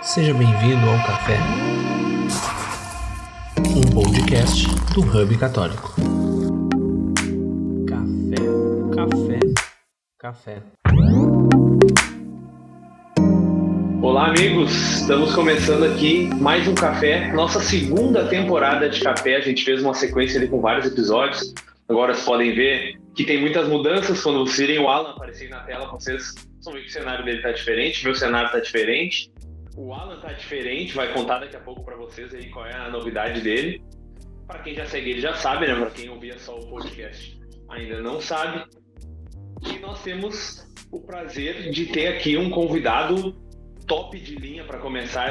Seja bem-vindo ao Café, um podcast do Hub Católico. Café. Olá, amigos! Estamos começando aqui mais um café, nossa segunda temporada de café. A gente fez uma sequência ali com vários episódios. Agora vocês podem ver que tem muitas mudanças. Quando vocês virem o Alan aparecer na tela, vocês vão ver que o cenário dele está diferente, meu cenário está diferente. O Alan está diferente, vai contar daqui a pouco para vocês aí qual é a novidade dele. Para quem já segue ele já sabe, né? Para quem ouvia só o podcast ainda não sabe. E nós temos o prazer de ter aqui um convidado top de linha para começar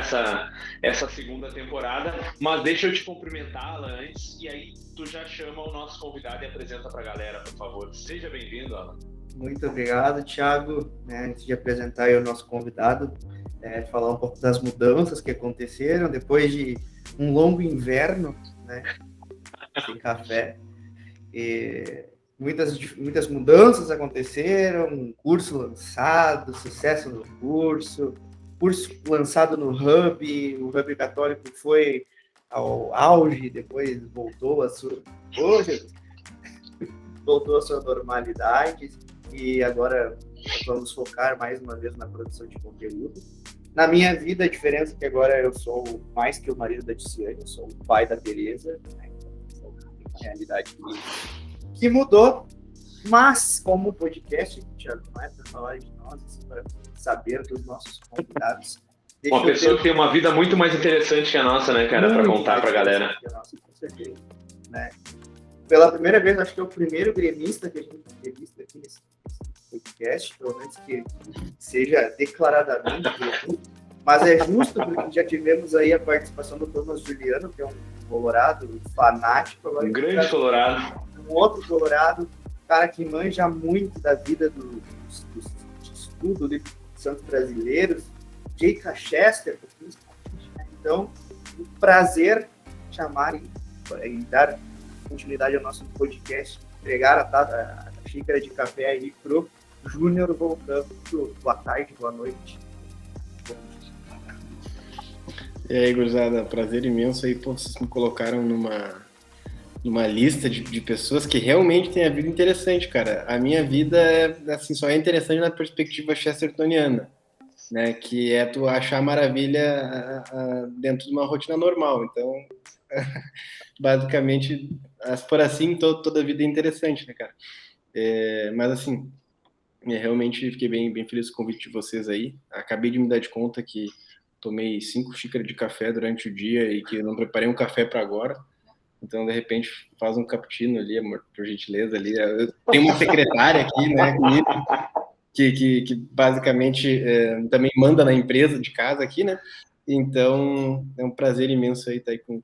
essa segunda temporada. Mas deixa eu te cumprimentar, Alan, antes, e aí tu já chama o nosso convidado e apresenta para a galera, por favor. Seja bem-vindo, Alan. Muito obrigado, Thiago. Antes de apresentar aí o nosso convidado, falar um pouco das mudanças que aconteceram depois de um longo inverno, né, sem café. Muitas mudanças aconteceram, curso lançado, sucesso no curso lançado no Hub, o Hub Católico foi ao auge, depois voltou à sua normalidade, e agora vamos focar mais uma vez na produção de conteúdo. Na minha vida, a diferença é que agora eu sou mais que o marido da Ticiane, eu sou o pai da Tereza, né? Então, é uma realidade que mudou, mas como podcast, Thiago, não é para falar de nós, assim, para saber dos nossos convidados. Uma pessoa que tem uma vida muito mais interessante que a nossa, né, cara, para contar para a galera. Nossa, com certeza, né? Pela primeira vez, acho que é o primeiro gremista que a gente entrevista aqui nesse podcast, pelo menos que seja declaradamente gremista, mas é justo porque já tivemos aí a participação do Thomas Juliano, que é um colorado fanático. Agora um grande colorado. Um outro colorado, cara que manja muito da vida do estudo de santos brasileiros, J.K. Chester, então, um prazer chamar e dar continuidade ao nosso podcast, entregar a xícara de café aí pro Júnior voltando. Boa tarde, boa noite. E aí, gurizada, prazer imenso aí, pô, vocês me colocaram numa lista de pessoas que realmente têm a vida interessante, cara. A minha vida assim, só é interessante na perspectiva chestertoniana, né? Que é tu achar maravilha dentro de uma rotina normal. Então, basicamente, se for assim, toda a vida é interessante, né, cara? Mas assim, realmente fiquei bem feliz com o convite de vocês aí. Acabei de me dar de conta que tomei 5 xícaras de café durante o dia e que eu não preparei um café para agora. Então, de repente, faz um cappuccino ali, amor, por gentileza, ali. Eu tenho uma secretária aqui, né, comigo, que basicamente também manda na empresa de casa aqui, né? Então, é um prazer imenso aí estar aí com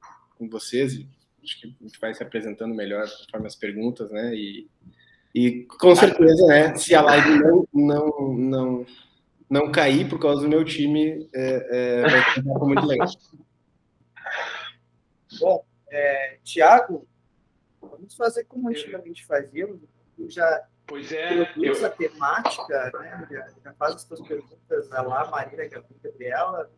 vocês. Acho que a gente vai se apresentando melhor conforme as perguntas, né? E com certeza, né, se a live não cair por causa do meu time, vai ser muito legal. Bom, Thiago, vamos fazer como antigamente fazíamos. Pois é, a temática, né? Já faz as suas perguntas lá, Marília Gabriela.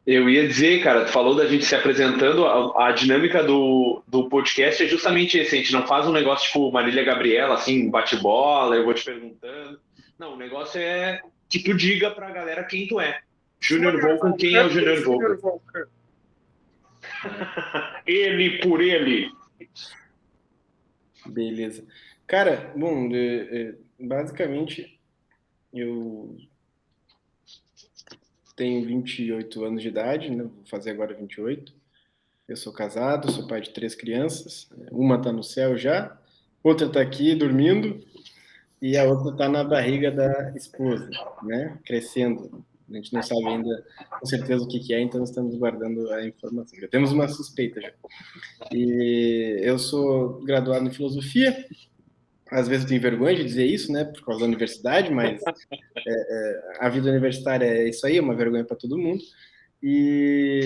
Eu ia dizer, cara, tu falou da gente se apresentando, a dinâmica do podcast é justamente esse, a gente não faz um negócio tipo Marília Gabriela, assim, bate-bola, eu vou te perguntando. Não, o negócio é que tu diga pra galera quem tu é. Júnior Volcan, quem é o Júnior Volcan? Ele por ele. Beleza. Cara, bom, basicamente, eu tenho 28 anos de idade, né? Vou fazer agora 28. Eu sou casado, sou pai de 3 crianças. Uma tá no céu já, outra tá aqui dormindo e a outra tá na barriga da esposa, né? Crescendo. A gente não sabe ainda com certeza o que é, então estamos guardando a informação. Já temos uma suspeita já. E eu sou graduado em filosofia. Às vezes eu tenho vergonha de dizer isso, né, por causa da universidade, mas a vida universitária é isso aí, é uma vergonha para todo mundo.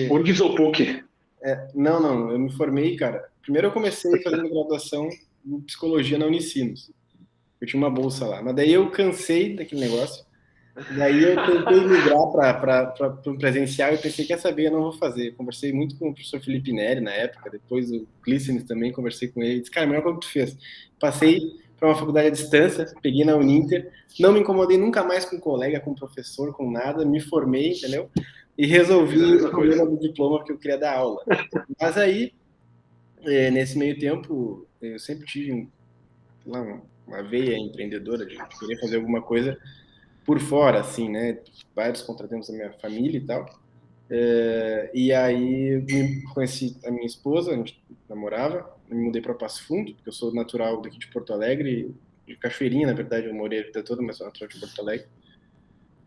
URGS ou PUC? Não, eu me formei, cara. Primeiro eu comecei fazendo graduação em psicologia na Unicinos. Eu tinha uma bolsa lá, mas daí eu cansei daquele negócio Daí eu tentei migrar para o presencial e pensei, quer saber, eu não vou fazer. Conversei muito com o professor Felipe Neri na época, depois o Clístenes também, conversei com ele. Disse, cara, a melhor coisa que tu fez. Passei para uma faculdade à distância, peguei na Uninter, não me incomodei nunca mais com colega, com professor, com nada, me formei, entendeu? E resolvi o problema do diploma porque eu queria dar aula. Mas aí, nesse meio tempo, eu sempre tive uma veia empreendedora de querer fazer alguma coisa por fora, assim, né? Vários contratempos da minha família e tal. E aí conheci a minha esposa, a gente namorava, me mudei para Passo Fundo, porque eu sou natural daqui de Porto Alegre, de Cachoeirinha, na verdade, eu morei a vida toda, mas sou natural de Porto Alegre.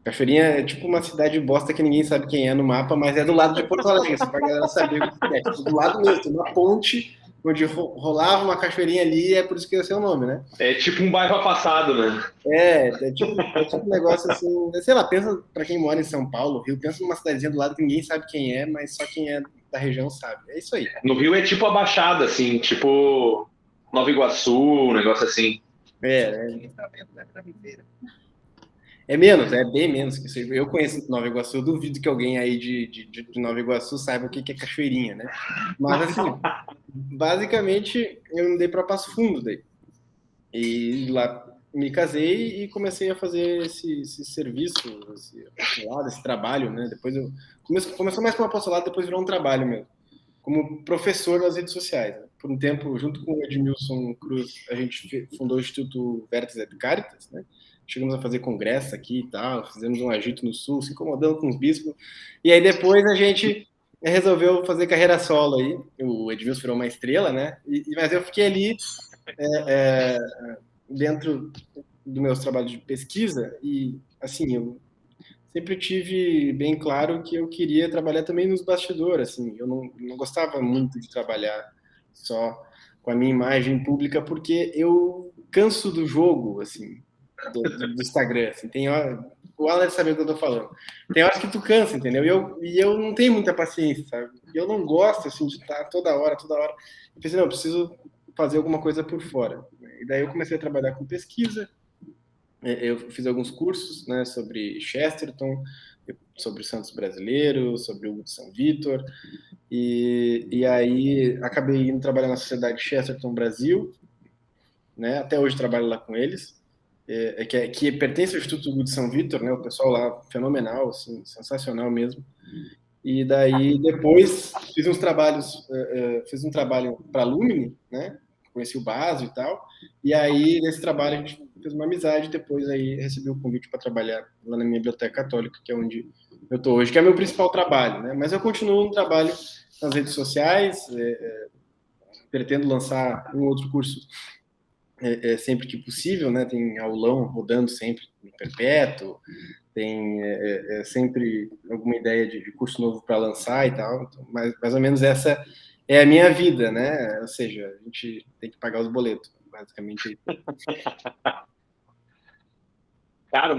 Cachoeirinha é tipo uma cidade bosta que ninguém sabe quem é no mapa, mas é do lado de Porto Alegre, só pra galera saber o que é. Tipo, do lado mesmo, tem uma ponte onde rolava uma cachoeirinha ali, é por isso que é o seu nome, né? É tipo um bairro afastado, né? É tipo um negócio assim, sei lá, pensa pra quem mora em São Paulo, Rio, pensa numa cidadezinha do lado que ninguém sabe quem é, mas só quem é da região sabe. É isso aí. No Rio é tipo a Baixada, assim, tipo Nova Iguaçu, um negócio assim. É menos, é bem menos que isso. Eu conheço Nova Iguaçu, eu duvido que alguém aí de Nova Iguaçu saiba o que é cachoeirinha, né? Mas assim, basicamente eu me dei para Passo Fundo daí. E lá me casei e comecei a fazer esse serviço, esse trabalho, né? Depois eu começou mais como apostolado, depois virou um trabalho mesmo, como professor nas redes sociais. Né? Por um tempo, junto com o Edmilson Cruz, a gente fundou o Instituto Vertes et Caritas, né? Chegamos a fazer congresso aqui e tal, fizemos um agito no Sul, se incomodando com os bispos. E aí depois a gente resolveu fazer carreira solo aí. O Edmilson virou uma estrela, né? Mas eu fiquei ali dentro dos meus trabalhos de pesquisa e, assim, eu sempre tive bem claro que eu queria trabalhar também nos bastidores, assim, eu não gostava muito de trabalhar só com a minha imagem pública, porque eu canso do jogo, assim, do Instagram, assim, tem hora, o Alan sabe o que eu tô falando, tem horas que tu cansa, entendeu? E eu não tenho muita paciência, sabe? Eu não gosto, assim, de estar toda hora, eu pensei, não, eu preciso fazer alguma coisa por fora. E daí eu comecei a trabalhar com pesquisa, eu fiz alguns cursos, né, sobre Chesterton, sobre o Santos Brasileiro, sobre o Hugo de São Vitor, e aí acabei indo trabalhar na Sociedade Chesterton Brasil, né, até hoje trabalho lá com eles, que pertence ao Instituto Hugo de São Vitor, né, o pessoal lá fenomenal, assim, sensacional mesmo. E daí depois fiz uns trabalhos, fiz um trabalho para a Lumine, né, conheci o Baso e tal, e aí nesse trabalho a gente fez uma amizade, depois aí recebi o convite para trabalhar lá na minha biblioteca católica, que é onde eu estou hoje, que é meu principal trabalho, né? Mas eu continuo no trabalho nas redes sociais, pretendo lançar um outro curso sempre que possível, né? Tem aulão rodando sempre no perpétuo, tem sempre alguma ideia de curso novo para lançar e tal, então, mais ou menos essa é a minha vida, né? Ou seja, a gente tem que pagar os boletos, basicamente. Cara,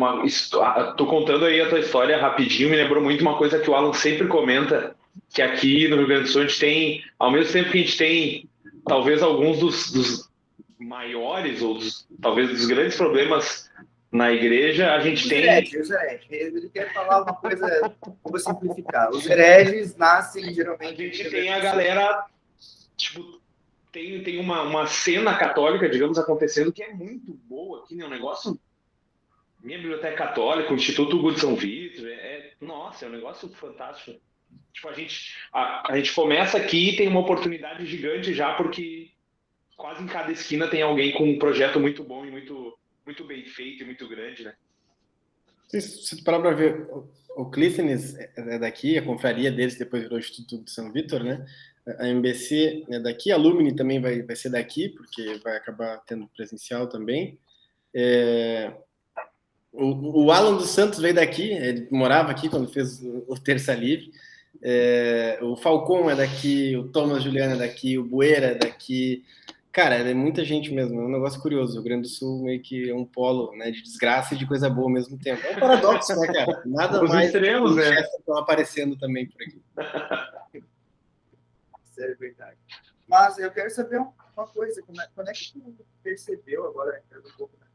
tô contando aí a tua história rapidinho, me lembrou muito uma coisa que o Alan sempre comenta, que aqui no Rio Grande do Sul a gente tem, ao mesmo tempo que a gente tem talvez alguns dos maiores ou talvez dos grandes problemas na igreja, a gente tem... Os hereges. Ele quer falar uma coisa, vou simplificar. Os hereges nascem geralmente... A gente tem a galera, tipo, tem uma cena católica, digamos, acontecendo que é muito boa aqui, né? Um negócio... Minha biblioteca católica, o Instituto Hugo de São Vitor, nossa, é um negócio fantástico. Tipo, a gente começa aqui e tem uma oportunidade gigante já, porque quase em cada esquina tem alguém com um projeto muito bom e muito bem feito e muito grande, né? Se tu parar para ver, o Clístenes é daqui, a confraria deles depois virou o Instituto de São Vitor, né? A MBC é daqui, a Lumine também vai ser daqui, porque vai acabar tendo presencial também. O Alan dos Santos veio daqui, ele morava aqui quando fez o Terça Livre. O Falcon é daqui, o Thomas Juliano é daqui, o Bueira é daqui. Cara, é muita gente mesmo, é um negócio curioso. O Rio Grande do Sul meio que é um polo, né, de desgraça e de coisa boa ao mesmo tempo. É um paradoxo, né, cara? Nada Os mais extremos, que né? estão aparecendo também por aqui. Isso é verdade. Mas eu quero saber uma coisa, quando é que tu percebeu, agora entrando um pouco, né?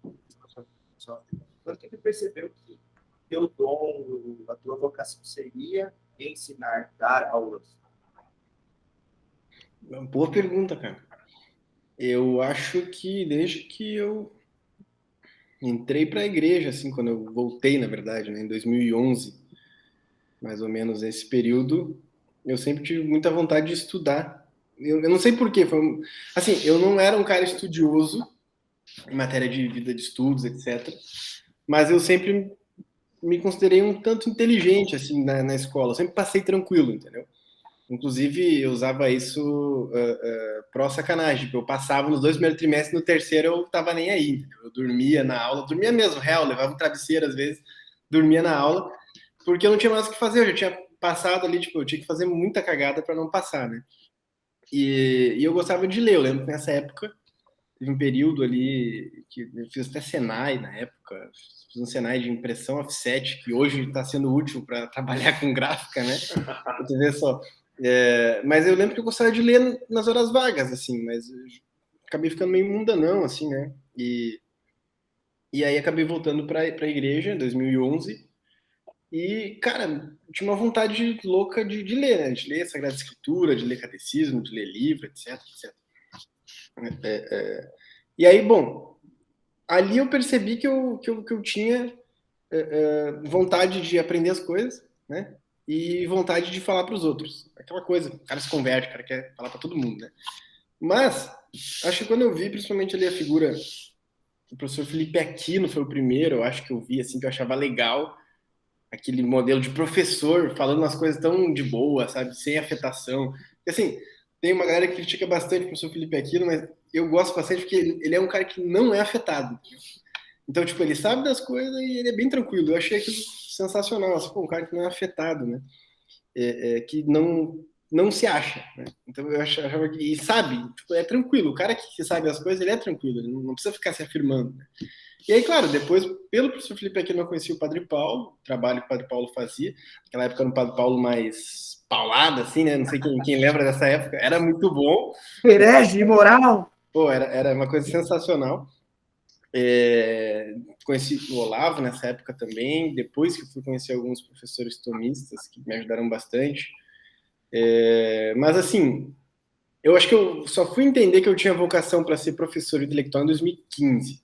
Quando que tu percebeu que teu dom, a tua vocação seria ensinar, dar aulas? Boa pergunta, cara. Eu acho que desde que eu entrei para a igreja, assim, quando eu voltei, na verdade, né, em 2011, mais ou menos nesse período, eu sempre tive muita vontade de estudar. Eu não sei por quê, assim, eu não era um cara estudioso em matéria de vida de estudos, etc. Mas eu sempre me considerei um tanto inteligente, assim, na escola. Eu sempre passei tranquilo, entendeu? Inclusive, eu usava isso pró sacanagem. Eu passava nos 2 primeiros trimestres, no terceiro eu tava nem aí. Entendeu? Eu dormia na aula, dormia mesmo, real, levava um travesseiro às vezes, dormia na aula, porque eu não tinha mais o que fazer. Eu já tinha passado ali, tipo, eu tinha que fazer muita cagada para não passar, né? E eu gostava de ler. Eu lembro que nessa época teve um período ali que eu fiz até Senai na época, fiz um Senai de impressão offset, que hoje está sendo útil para trabalhar com gráfica, né? Você vê só. Mas eu lembro que eu gostava de ler nas horas vagas, assim, mas acabei ficando meio mundanão, assim, né? E aí acabei voltando para a igreja em 2011 e, cara, tinha uma vontade louca de ler, né? De ler Sagrada Escritura, de ler catecismo, de ler livro, etc, etc. E aí, bom, ali eu percebi que eu tinha vontade de aprender as coisas, né? E vontade de falar para os outros. Aquela coisa, o cara se converte, o cara quer falar para todo mundo, né? Mas, acho que quando eu vi, principalmente ali a figura do professor Felipe Aquino, foi o primeiro, eu acho que eu vi, assim, que eu achava legal, aquele modelo de professor falando umas coisas tão de boa, sabe? Sem afetação. E, assim, tem uma galera que critica bastante o professor Felipe Aquino, mas eu gosto bastante porque ele é um cara que não é afetado. Então, tipo, ele sabe das coisas e ele é bem tranquilo. Eu achei aquilo sensacional. Assim, pô, um cara que não é afetado, né? Que não se acha, né? Então eu achava que... E sabe, tipo, é tranquilo. O cara que sabe as coisas, ele é tranquilo. Ele não precisa ficar se afirmando, né? E aí, claro, depois, pelo professor Felipe Aquino, eu conheci o Padre Paulo, o trabalho que o Padre Paulo fazia. Naquela época era um Padre Paulo mais paulado, assim, né? Não sei quem lembra dessa época. Era muito bom. Herege, imoral! Pô, era uma coisa sensacional. Conheci o Olavo nessa época também, depois que fui conhecer alguns professores tomistas que me ajudaram bastante. Mas, assim, eu acho que eu só fui entender que eu tinha vocação para ser professor intelectual em 2015,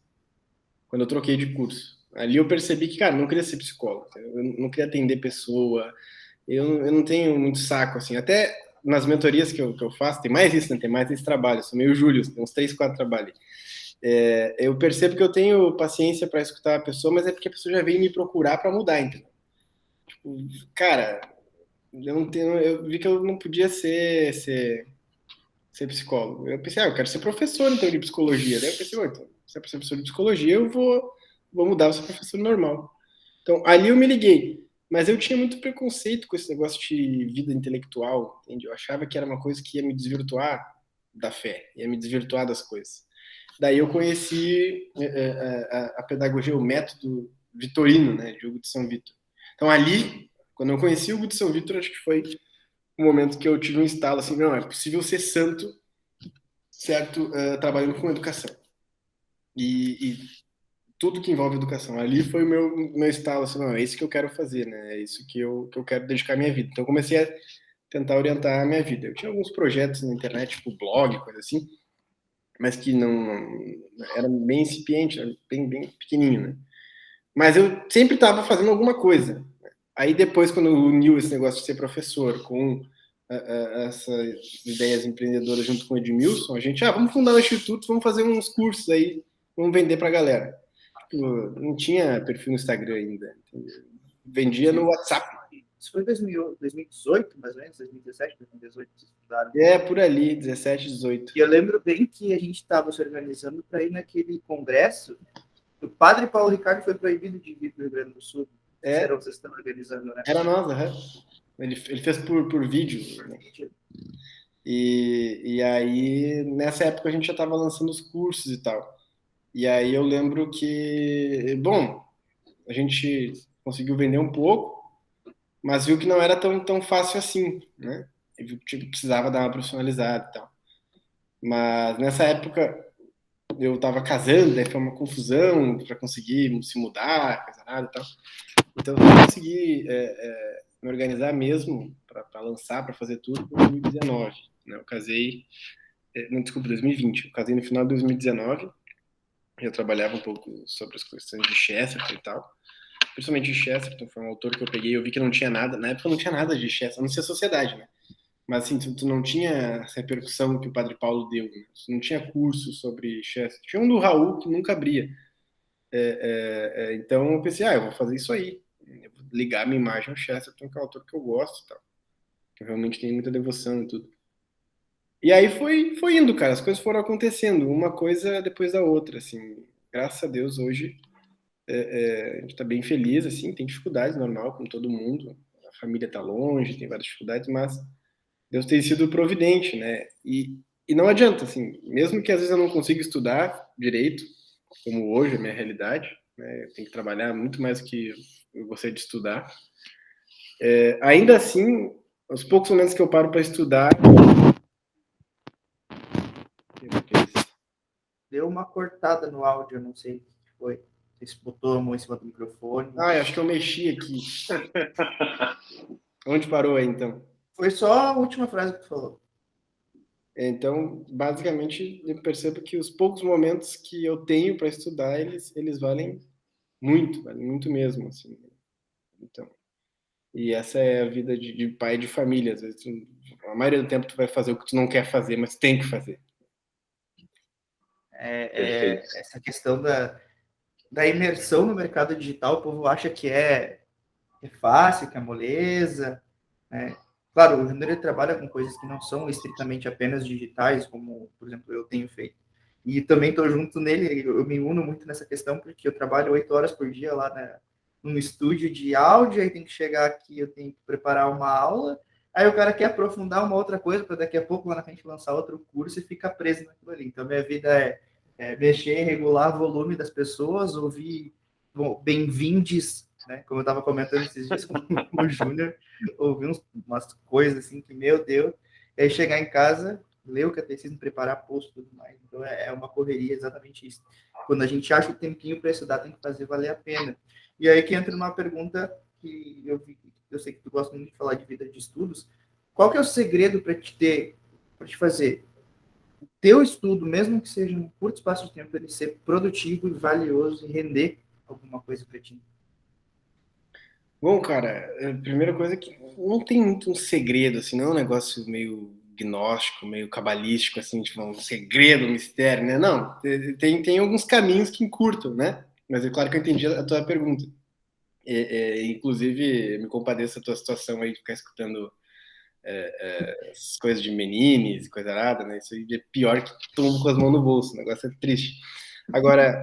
quando eu troquei de curso. Ali eu percebi que, cara, eu não queria ser psicólogo, eu não queria atender pessoa, eu não tenho muito saco, assim, até nas mentorias que eu faço, tem mais isso, né? Tem mais esse trabalho, eu sou meio Júlio, tem uns 3, 4 trabalhos. Eu percebo que eu tenho paciência para escutar a pessoa, mas é porque a pessoa já veio me procurar para mudar, entendeu? Tipo, cara, eu vi que eu não podia ser psicólogo. Eu pensei, eu quero ser professor, então, de psicologia. Daí eu pensei, então, se é para ser professor de psicologia, eu vou mudar, vou ser professor normal. Então, ali eu me liguei. Mas eu tinha muito preconceito com esse negócio de vida intelectual, entende? Eu achava que era uma coisa que ia me desvirtuar da fé, ia me desvirtuar das coisas. Daí eu conheci a pedagogia, o método vitorino, né, de Hugo de São Vítor. Então ali, quando eu conheci o Hugo de São Vítor, acho que foi o momento que eu tive um estalo assim, não, é possível ser santo, certo, trabalhando com educação. E tudo que envolve educação. Ali foi o meu estalo, assim, não, é isso que eu quero fazer, né, é isso que eu quero dedicar a minha vida. Então eu comecei a tentar orientar a minha vida. Eu tinha alguns projetos na internet, tipo blog, coisa assim, mas que não era bem incipiente, bem pequenininho, né? Mas eu sempre estava fazendo alguma coisa. Aí depois, quando uniu esse negócio de ser professor com essas ideias empreendedoras junto com o Edmilson, a gente, vamos fundar um instituto, vamos fazer uns cursos aí, vamos vender para a galera. Tipo, não tinha perfil no Instagram ainda. Entendeu? Vendia no WhatsApp. Isso foi em 2018, mais ou menos, 2017, 2018, vocês estudaram. Por ali, 17, 18. E eu lembro bem que a gente estava se organizando para ir naquele congresso. O padre Paulo Ricardo foi proibido de vir para o Rio Grande do Sul. Vocês estão organizando, né? Era nós, Ele fez por vídeo. Né? E aí, nessa época, a gente já estava lançando os cursos e tal. E aí eu lembro que, bom, a gente conseguiu vender um pouco, mas viu que não era tão fácil assim, né? E viu que precisava dar uma profissionalizada e tal. Mas nessa época, eu tava casando, daí foi uma confusão para conseguir se mudar, coisa nada e tal. Então eu consegui me organizar mesmo para lançar, para fazer tudo em 2019. Né? Eu casei, não, desculpa, 2020. Eu casei no final de 2019. Eu trabalhava um pouco sobre as questões de Chesterton e tal. Principalmente de Chesterton, foi um autor que eu peguei, eu vi que não tinha nada, na época não tinha nada de Chesterton, a não ser a sociedade, né? Mas assim, tu não tinha essa repercussão que o Padre Paulo deu, né? Tu não tinha curso sobre Chesterton. Tinha um do Raul que nunca abria. Então eu pensei, eu vou fazer isso aí. Eu vou ligar minha imagem ao Chesterton, que é um autor que eu gosto e tal. Que eu realmente tenho muita devoção e tudo. E aí foi indo, cara, as coisas foram acontecendo, uma coisa depois da outra, assim. Graças a Deus, hoje a gente tá bem feliz, assim, tem dificuldades, normal, como todo mundo. A família tá longe, tem várias dificuldades, mas Deus tem sido providente, né? E não adianta, assim, mesmo que às vezes eu não consiga estudar direito, como hoje é a minha realidade, né? Eu tenho que trabalhar muito mais do que eu gostaria de estudar. Ainda assim, os poucos momentos que eu paro para estudar. Deu uma cortada no áudio, não sei o que foi. Se botou a mão em cima do microfone. Acho que eu mexi aqui. Onde parou aí, então? Foi só a última frase que tu falou. Então, basicamente, eu percebo que os poucos momentos que eu tenho para estudar, eles valem muito mesmo, assim. Então, e essa é a vida de pai de família. Às vezes, a maioria do tempo tu vai fazer o que tu não quer fazer, mas tem que fazer. Essa questão da imersão no mercado digital, o povo acha que é fácil, que é moleza, né? Claro, o Júnior trabalha com coisas que não são estritamente apenas digitais, como, por exemplo, eu tenho feito. E também estou junto nele, eu me uno muito nessa questão, porque eu trabalho 8 horas por dia lá no estúdio de áudio, aí tem que chegar aqui, eu tenho que preparar uma aula, aí o cara quer aprofundar uma outra coisa, para daqui a pouco lá na frente lançar outro curso e fica preso naquilo ali. Então, minha vida é mexer, regular o volume das pessoas, ouvir bem-vindes, né? Como eu estava comentando esses dias com o Júnior, ouvir umas coisas assim que, meu Deus, e aí chegar em casa, ler o catecismo, preparar post e tudo mais. Então é uma correria, exatamente isso. Quando a gente acha o tempinho para estudar, tem que fazer valer a pena. E aí que entra numa pergunta que eu sei que tu gosta muito de falar de vida de estudos. Qual que é o segredo para te fazer o teu estudo, mesmo que seja um curto espaço de tempo, ele ser produtivo e valioso e render alguma coisa para ti? Bom, cara, a primeira coisa é que não tem muito um segredo, assim, não é um negócio meio gnóstico, meio cabalístico, assim, tipo, um segredo, um mistério, né? Não, tem alguns caminhos que encurtam, né? Mas é claro que eu entendi a tua pergunta. Inclusive, me compadeço da tua situação aí de ficar escutando essas coisas de menines e coisa nada, né? Isso aí é pior que todo mundo com as mãos no bolso, o negócio é triste. Agora,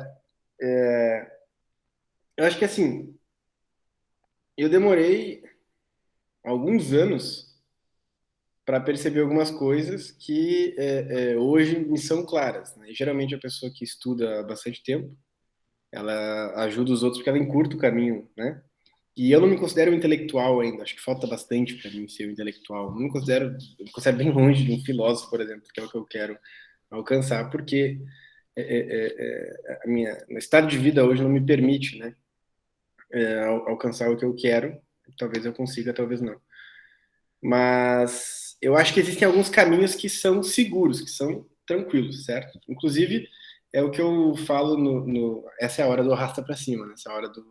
eu acho que assim, eu demorei alguns anos para perceber algumas coisas que hoje me são claras. Né? Geralmente a pessoa que estuda há bastante tempo, ela ajuda os outros porque ela encurta o caminho, né? E eu não me considero um intelectual ainda, acho que falta bastante para mim ser um intelectual. Eu me considero bem longe de um filósofo, por exemplo, que é o que eu quero alcançar, porque meu estado de vida hoje não me permite, né, alcançar o que eu quero. Talvez eu consiga, talvez não. Mas eu acho que existem alguns caminhos que são seguros, que são tranquilos, certo? Inclusive, é o que eu falo essa é a hora do arrasta para cima, né? Essa é a hora do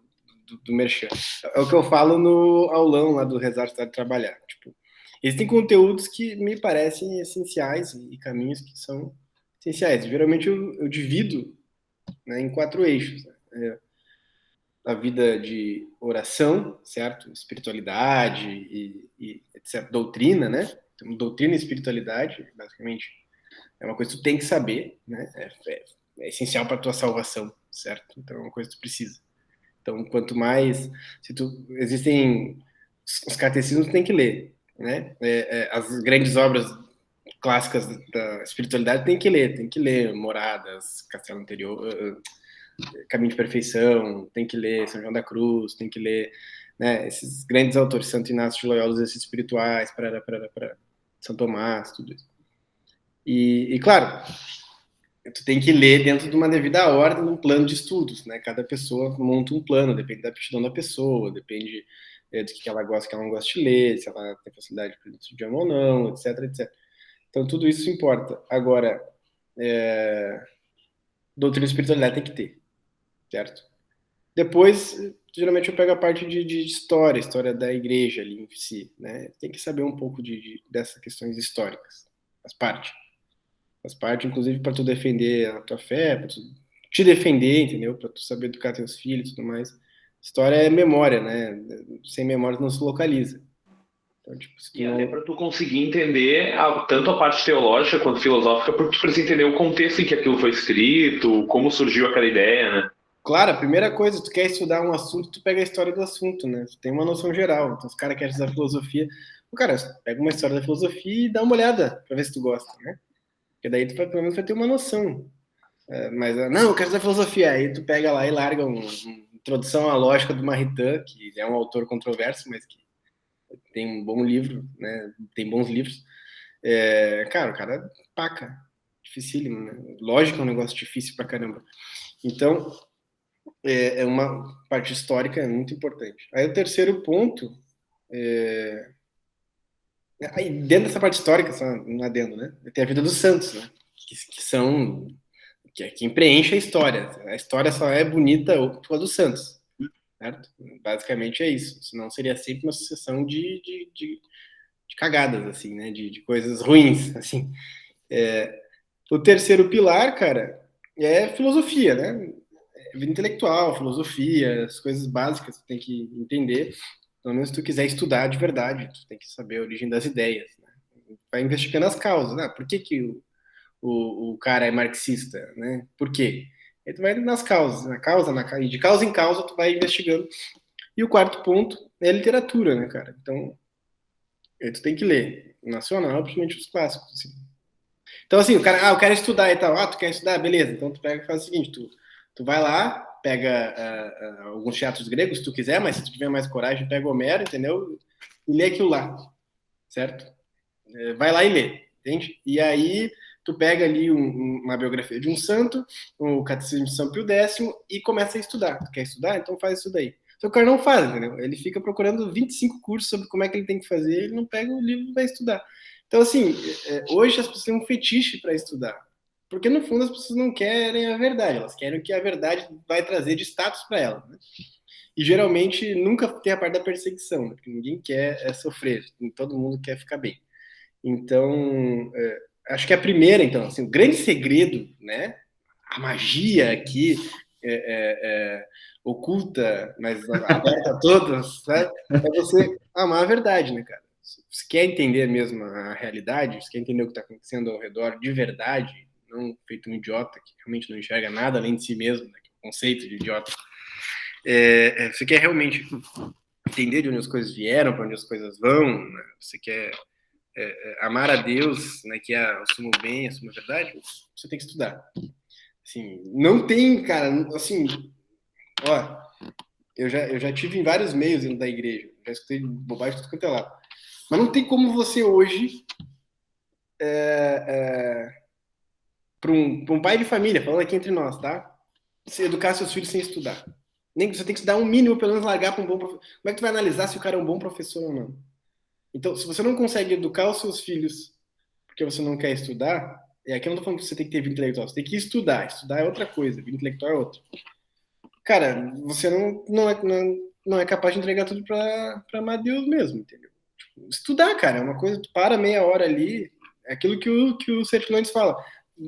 merchan. É o que eu falo no aulão lá do Rezar, Estudar e Trabalhar. Tipo, existem conteúdos que me parecem essenciais e caminhos que são essenciais. Geralmente eu divido, né, em 4 eixos. Né? A vida de oração, certo? Espiritualidade e etc. Doutrina, né? Então, doutrina e espiritualidade, basicamente, é uma coisa que tu tem que saber, né? É essencial para a tua salvação, certo? Então, é uma coisa que tu precisa. Então, quanto mais... Existem... Os catecismos tu tem que ler, né? As grandes obras clássicas da espiritualidade tem que ler Moradas, Castelo Anterior... Caminho de Perfeição, tem que ler São João da Cruz, tem que ler, né, esses grandes autores, Santo Inácio de Loyola, os exercícios espirituais, para São Tomás, tudo isso. E claro, tu tem que ler dentro de uma devida ordem, num plano de estudos, né? Cada pessoa monta um plano, depende da aptidão da pessoa, depende do que ela gosta, que ela não gosta de ler, se ela tem facilidade para o idioma ou não, etc, etc. Então, tudo isso importa. Agora, doutrina e espiritualidade tem que ter, certo? Depois, geralmente eu pego a parte de história da igreja ali em si, né? Tem que saber um pouco dessas questões históricas. Faz parte, inclusive, para tu defender a tua fé, para tu te defender, entendeu? Para tu saber educar teus filhos e tudo mais. História é memória, né? Sem memória tu não se localiza. Então, tipo, E até para tu conseguir entender tanto a parte teológica quanto filosófica, porque tu precisa entender o contexto em que aquilo foi escrito, como surgiu aquela ideia, né? Claro, a primeira coisa, tu quer estudar um assunto, tu pega a história do assunto, né? Tu tem uma noção geral. Então, os caras querem estudar filosofia. O cara pega uma história da filosofia e dá uma olhada para ver se tu gosta, né? Porque daí tu pelo menos vai ter uma noção. Mas, não, eu quero estudar filosofia. Aí tu pega lá e larga uma introdução à lógica do Maritain, que é um autor controverso, mas que tem um bom livro, né? Tem bons livros. Cara, o cara paca. Dificílimo, né? Lógica é um negócio difícil pra caramba. Então, é uma parte histórica muito importante. Aí o terceiro ponto, aí dentro dessa parte histórica, só um adendo, né? Tem a vida dos santos, né? Que são quem preenche a história. A história só é bonita por causa dos santos, certo? Basicamente é isso. Senão seria sempre uma sucessão de cagadas, assim, né? De coisas ruins, assim. O terceiro pilar, cara, é filosofia, né? Vida intelectual, filosofia, as coisas básicas que tu tem que entender. Pelo menos se tu quiser estudar de verdade, tu tem que saber a origem das ideias, né? Vai investigando as causas, né? Por que o cara é marxista, né? Por quê? Aí tu vai nas causas, e de causa em causa tu vai investigando. E o quarto ponto é a literatura, né, cara? Então, aí tu tem que ler nacional, principalmente os clássicos, assim. Então, assim, o cara, eu quero estudar e tal. Tu quer estudar? Beleza. Então tu pega e faz o seguinte, tu vai lá, pega alguns teatros gregos, se tu quiser, mas se tu tiver mais coragem, pega Homero, entendeu? E lê aquilo lá, certo? Vai lá e lê, entende? E aí tu pega ali uma biografia de um santo, o Catecismo de São Pio X, e começa a estudar. Tu quer estudar? Então faz isso daí. Só que o cara não faz, entendeu? Ele fica procurando 25 cursos sobre como é que ele tem que fazer, ele não pega o livro e vai estudar. Então, assim, hoje as pessoas têm um fetiche para estudar. Porque, no fundo, as pessoas não querem a verdade. Elas querem o que a verdade vai trazer de status para elas, né? E, geralmente, nunca tem a parte da perseguição, né? Porque ninguém quer sofrer. Todo mundo quer ficar bem. Então, acho que a primeira, então, assim, o grande segredo, né? A magia aqui oculta, mas aberta a todos, né? É você amar a verdade, né, cara? Se quer entender mesmo a realidade, se quer entender o que está acontecendo ao redor de verdade, não feito um idiota que realmente não enxerga nada além de si mesmo, né, que é o conceito de idiota. Você quer realmente entender de onde as coisas vieram, para onde as coisas vão, né? Você quer amar a Deus, né, que é o sumo bem, a suma verdade, você tem que estudar. Assim, não tem, cara, assim, ó, eu já tive em vários meios dentro da igreja, já escutei bobagem tudo quanto é lá. Mas não tem como você hoje, para um pai de família, falando aqui entre nós, tá? Você educar seus filhos sem estudar. Nem você tem que estudar um mínimo, pelo menos largar para um bom professor. Como é que tu vai analisar se o cara é um bom professor ou não? Então, se você não consegue educar os seus filhos porque você não quer estudar, aqui eu não tô falando que você tem que ter vida intelectual, você tem que estudar. Estudar é outra coisa, vida intelectual é outra. Cara, você não é capaz de entregar tudo para amar Deus mesmo, entendeu? Tipo, estudar, cara, é uma coisa, tu para meia hora ali, é aquilo que o Sertilantes fala.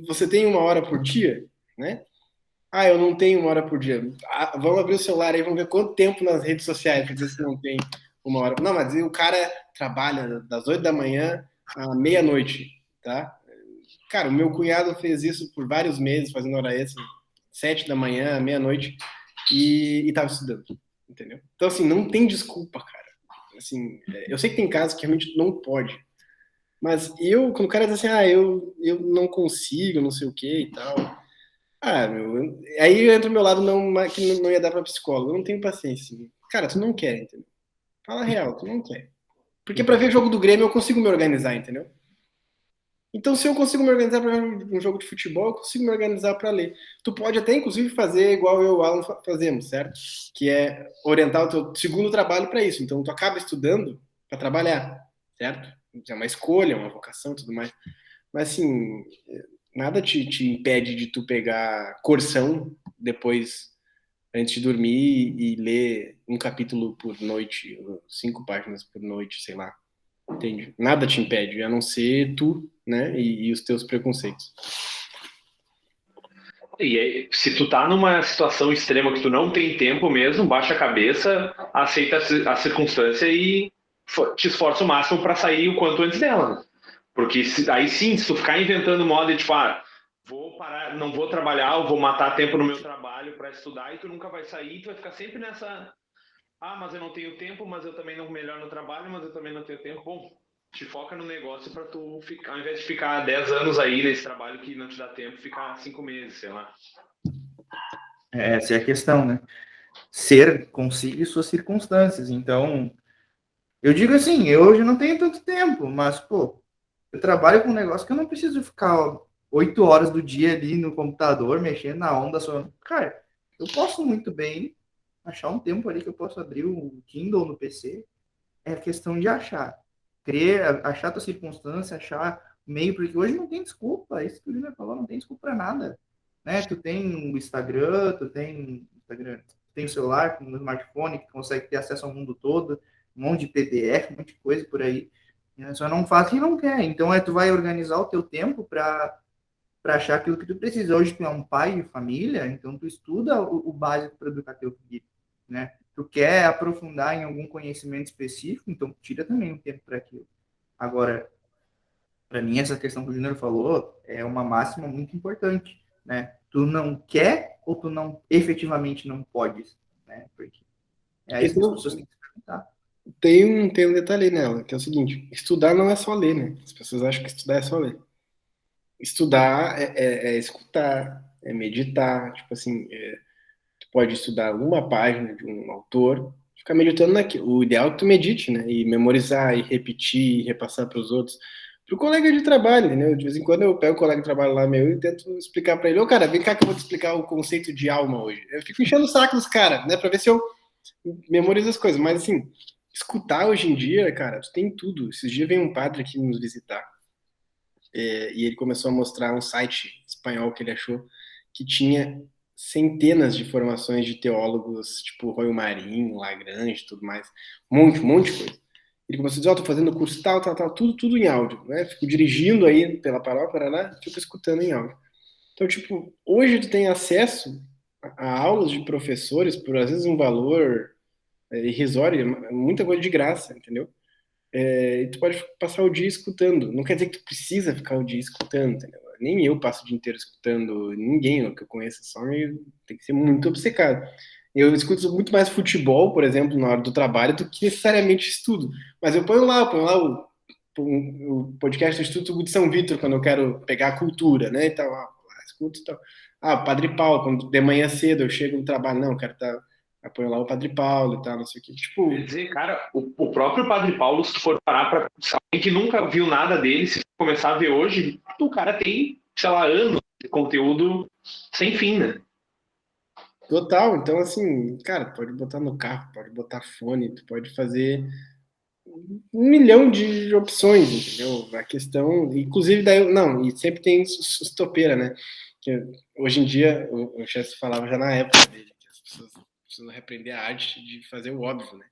Você tem 1 hora por dia, né? Eu não tenho 1 hora por dia. Vamos abrir o celular aí, vamos ver quanto tempo nas redes sociais para dizer se não tem 1 hora. Não, mas o cara trabalha das 8 da manhã à meia-noite, tá? Cara, o meu cunhado fez isso por vários meses, fazendo hora extra, 7 da manhã, meia-noite, e tava estudando, entendeu? Então, assim, não tem desculpa, cara. Assim, eu sei que tem casos que realmente não pode, mas quando o cara diz assim, eu não consigo, não sei o que e tal, aí entra o meu lado que não ia dar pra psicólogo, eu não tenho paciência. Cara, tu não quer, entendeu? Fala a real, tu não quer. Porque pra ver jogo do Grêmio eu consigo me organizar, entendeu? Então, se eu consigo me organizar para um jogo de futebol, eu consigo me organizar para ler. Tu pode até, inclusive, fazer igual eu e o Alan fazemos, certo? Que é orientar o teu segundo trabalho para isso. Então, tu acaba estudando para trabalhar, certo? É uma escolha, uma vocação e tudo mais. Mas, assim, nada te impede de tu pegar Corção depois, antes de dormir, e ler um capítulo por noite, 5 páginas por noite, sei lá. Entende? Nada te impede, a não ser tu, né? E os teus preconceitos. E aí, se tu tá numa situação extrema que tu não tem tempo mesmo, baixa a cabeça, aceita a circunstância e te esforça o máximo para sair o quanto antes dela, né? Porque aí sim, se tu ficar inventando moda e tipo, vou parar, não vou trabalhar, eu vou matar tempo no meu trabalho para estudar e tu nunca vai sair, tu vai ficar sempre nessa, mas eu não tenho tempo, mas eu também não melhor no trabalho, mas eu também não tenho tempo. Bom, te foca no negócio para tu ficar, ao invés de ficar 10 anos aí nesse trabalho que não te dá tempo, ficar 5 meses, sei lá. Essa é a questão, né? Ser consigo e suas circunstâncias. Então, eu digo assim, eu hoje não tenho tanto tempo, mas, pô, eu trabalho com um negócio que eu não preciso ficar 8 horas do dia ali no computador, mexendo na onda só. Cara, eu posso muito bem achar um tempo ali que eu posso abrir o Kindle no PC. É questão de achar. Achar tua circunstância, achar meio, porque hoje não tem desculpa. Isso que o Júnior falou, não tem desculpa para nada. Né? Tu tem o Instagram, tem o celular, um smartphone que consegue ter acesso ao mundo todo, um monte de PDF, um monte de coisa por aí. Só não faz quem não quer. Então, tu vai organizar o teu tempo para achar aquilo que tu precisa. Hoje tu é um pai de família, então tu estuda o básico para educar teu filho, né? Tu quer aprofundar em algum conhecimento específico, então tira também um tempo para aquilo. Agora, para mim, essa questão que o Júnior falou é uma máxima muito importante, né? Tu não quer ou tu não efetivamente não podes, né? Porque é isso que as pessoas têm que se perguntar. Tem um detalhe nela, que é o seguinte: estudar não é só ler, né? As pessoas acham que estudar é só ler. Estudar é escutar, é meditar, tipo assim, tu pode estudar uma página de um autor, ficar meditando naquilo. O ideal é que tu medite, né? E memorizar, e repetir, e repassar para os outros. Para o colega de trabalho, entendeu? De vez em quando eu pego o colega de trabalho lá meu e tento explicar para ele: ô, cara, vem cá que eu vou te explicar o conceito de alma hoje. Eu fico enchendo o saco dos caras, né? Para ver se eu memorizo as coisas. Mas, assim, escutar hoje em dia, cara, tu tem tudo. Esses dias veio um padre aqui nos visitar. E ele começou a mostrar um site espanhol que ele achou que tinha centenas de formações de teólogos, tipo Royo Marinho, Lagrange, tudo mais, um monte de coisa. Ele começou a dizer: tô fazendo curso tal, tudo em áudio, né? Fico dirigindo aí pela paróquia, né? Fico escutando em áudio. Então, tipo, hoje tu tem acesso a aulas de professores por, às vezes, um valor irrisório, muita coisa de graça, entendeu? E tu pode passar o dia escutando. Não quer dizer que tu precisa ficar o dia escutando, entendeu? Nem eu passo o dia inteiro escutando ninguém que eu conheço, tem que ser muito obcecado. Eu escuto muito mais futebol, por exemplo, na hora do trabalho, do que necessariamente estudo. Mas eu ponho lá o podcast do Instituto de São Vitor, quando eu quero pegar a cultura, né? Então, escuto e tal. Padre Paulo, quando de manhã cedo eu chego no trabalho, não, eu quero estar. Apoio lá o Padre Paulo e tal, não sei o que. Tipo, Quer dizer, cara, o próprio Padre Paulo, se tu for parar pra alguém que nunca viu nada dele, se começar a ver hoje, o cara tem, sei lá, anos de conteúdo sem fim, né? total. Então, assim, cara, pode botar no carro, pode botar fone, tu pode fazer 1 milhão de opções, entendeu? A questão, inclusive, daí, não, e sempre tem estopeira, né? Que hoje em dia, o chefe falava já na época dele, que as pessoas precisam repreender a arte de fazer o óbvio, né?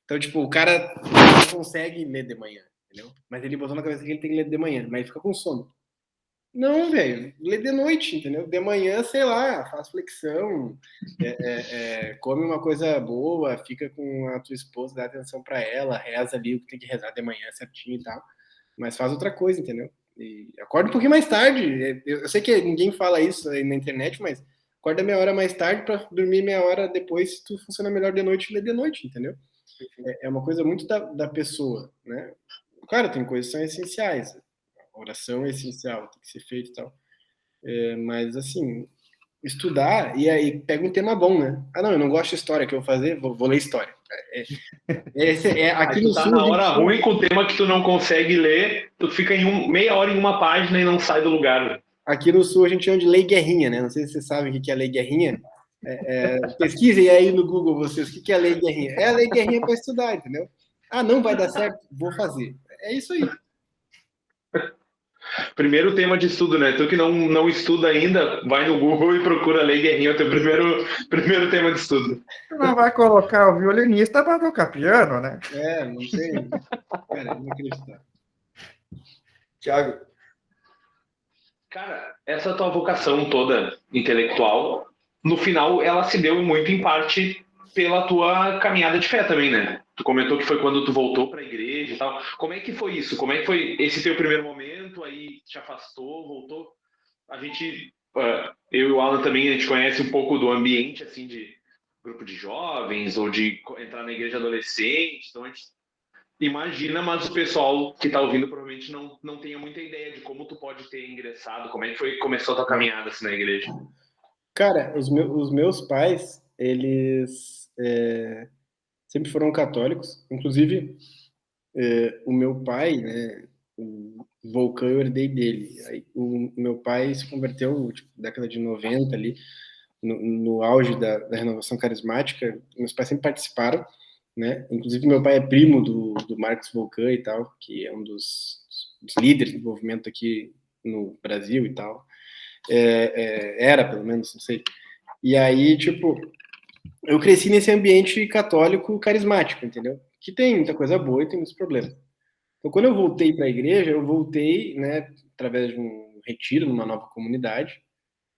Então, tipo, o cara não consegue ler de manhã, entendeu? Mas ele botou na cabeça que ele tem que ler de manhã, mas ele fica com sono. Não, velho, lê de noite, entendeu? De manhã, sei lá, faz flexão, come uma coisa boa, fica com a tua esposa, dá atenção pra ela, reza ali o que tem que rezar de manhã certinho e tal, mas faz outra coisa, entendeu? E acorda um pouquinho mais tarde. Eu sei que ninguém fala isso aí na internet, mas acorda meia hora mais tarde pra dormir meia hora depois, se tu funciona melhor de noite, lê de noite, entendeu? É uma coisa muito da pessoa, né? Claro, tem coisas que são essenciais. A oração é essencial, tem que ser feito e tal. Mas, assim, estudar e aí pega um tema bom, né? Ah, não, eu não gosto de história, o que eu vou fazer? Vou ler história. Aqui Aí tu no tá Sul, na hora ruim com o tema que tu não consegue ler, tu fica em meia hora em uma página e não sai do lugar. aqui no Sul a gente chama de lei guerrinha, né? Não sei se vocês sabem o que é lei guerrinha. Pesquisem aí no Google vocês o que é a lei guerrinha. É a lei guerrinha para estudar, entendeu? Ah, não vai dar certo? Vou fazer. É isso aí. Primeiro tema de estudo, né? Tu que não estuda ainda, vai no Google e procura Lei Guerrinha, o teu primeiro tema de estudo. Tu não vai colocar o violinista para tocar piano, né? Não tem. Cara, é inacreditável. Thiago, Cara, essa tua vocação toda intelectual, no final, ela se deu muito em parte pela tua caminhada de fé também, né? Tu comentou que foi quando tu voltou para a igreja e tal. Como é que foi isso? Como é que foi esse teu primeiro momento? Aí te afastou, voltou? A gente, eu e o Alan também, a gente conhece um pouco do ambiente, assim, de grupo de jovens ou de entrar na igreja adolescente. Então a gente imagina, mas o pessoal que está ouvindo provavelmente não tenha muita ideia de como tu pode ter ingressado, como é que foi começou a tua caminhada assim, na igreja. Cara, os meus pais, eles sempre foram católicos. Inclusive, o meu pai, né, o Volcan, eu herdei dele. Aí, o meu pai se converteu, tipo, década de 90 ali, no auge da renovação carismática. Meus pais sempre participaram, né? Inclusive, meu pai é primo do Marcos Volcan e tal, que é um dos líderes do movimento aqui no Brasil e tal. Era, pelo menos, não sei. E aí, tipo, eu cresci nesse ambiente católico carismático, entendeu? Que tem muita coisa boa e tem muitos problemas. Então, quando eu voltei para a igreja, eu voltei, né, através de um retiro numa nova comunidade,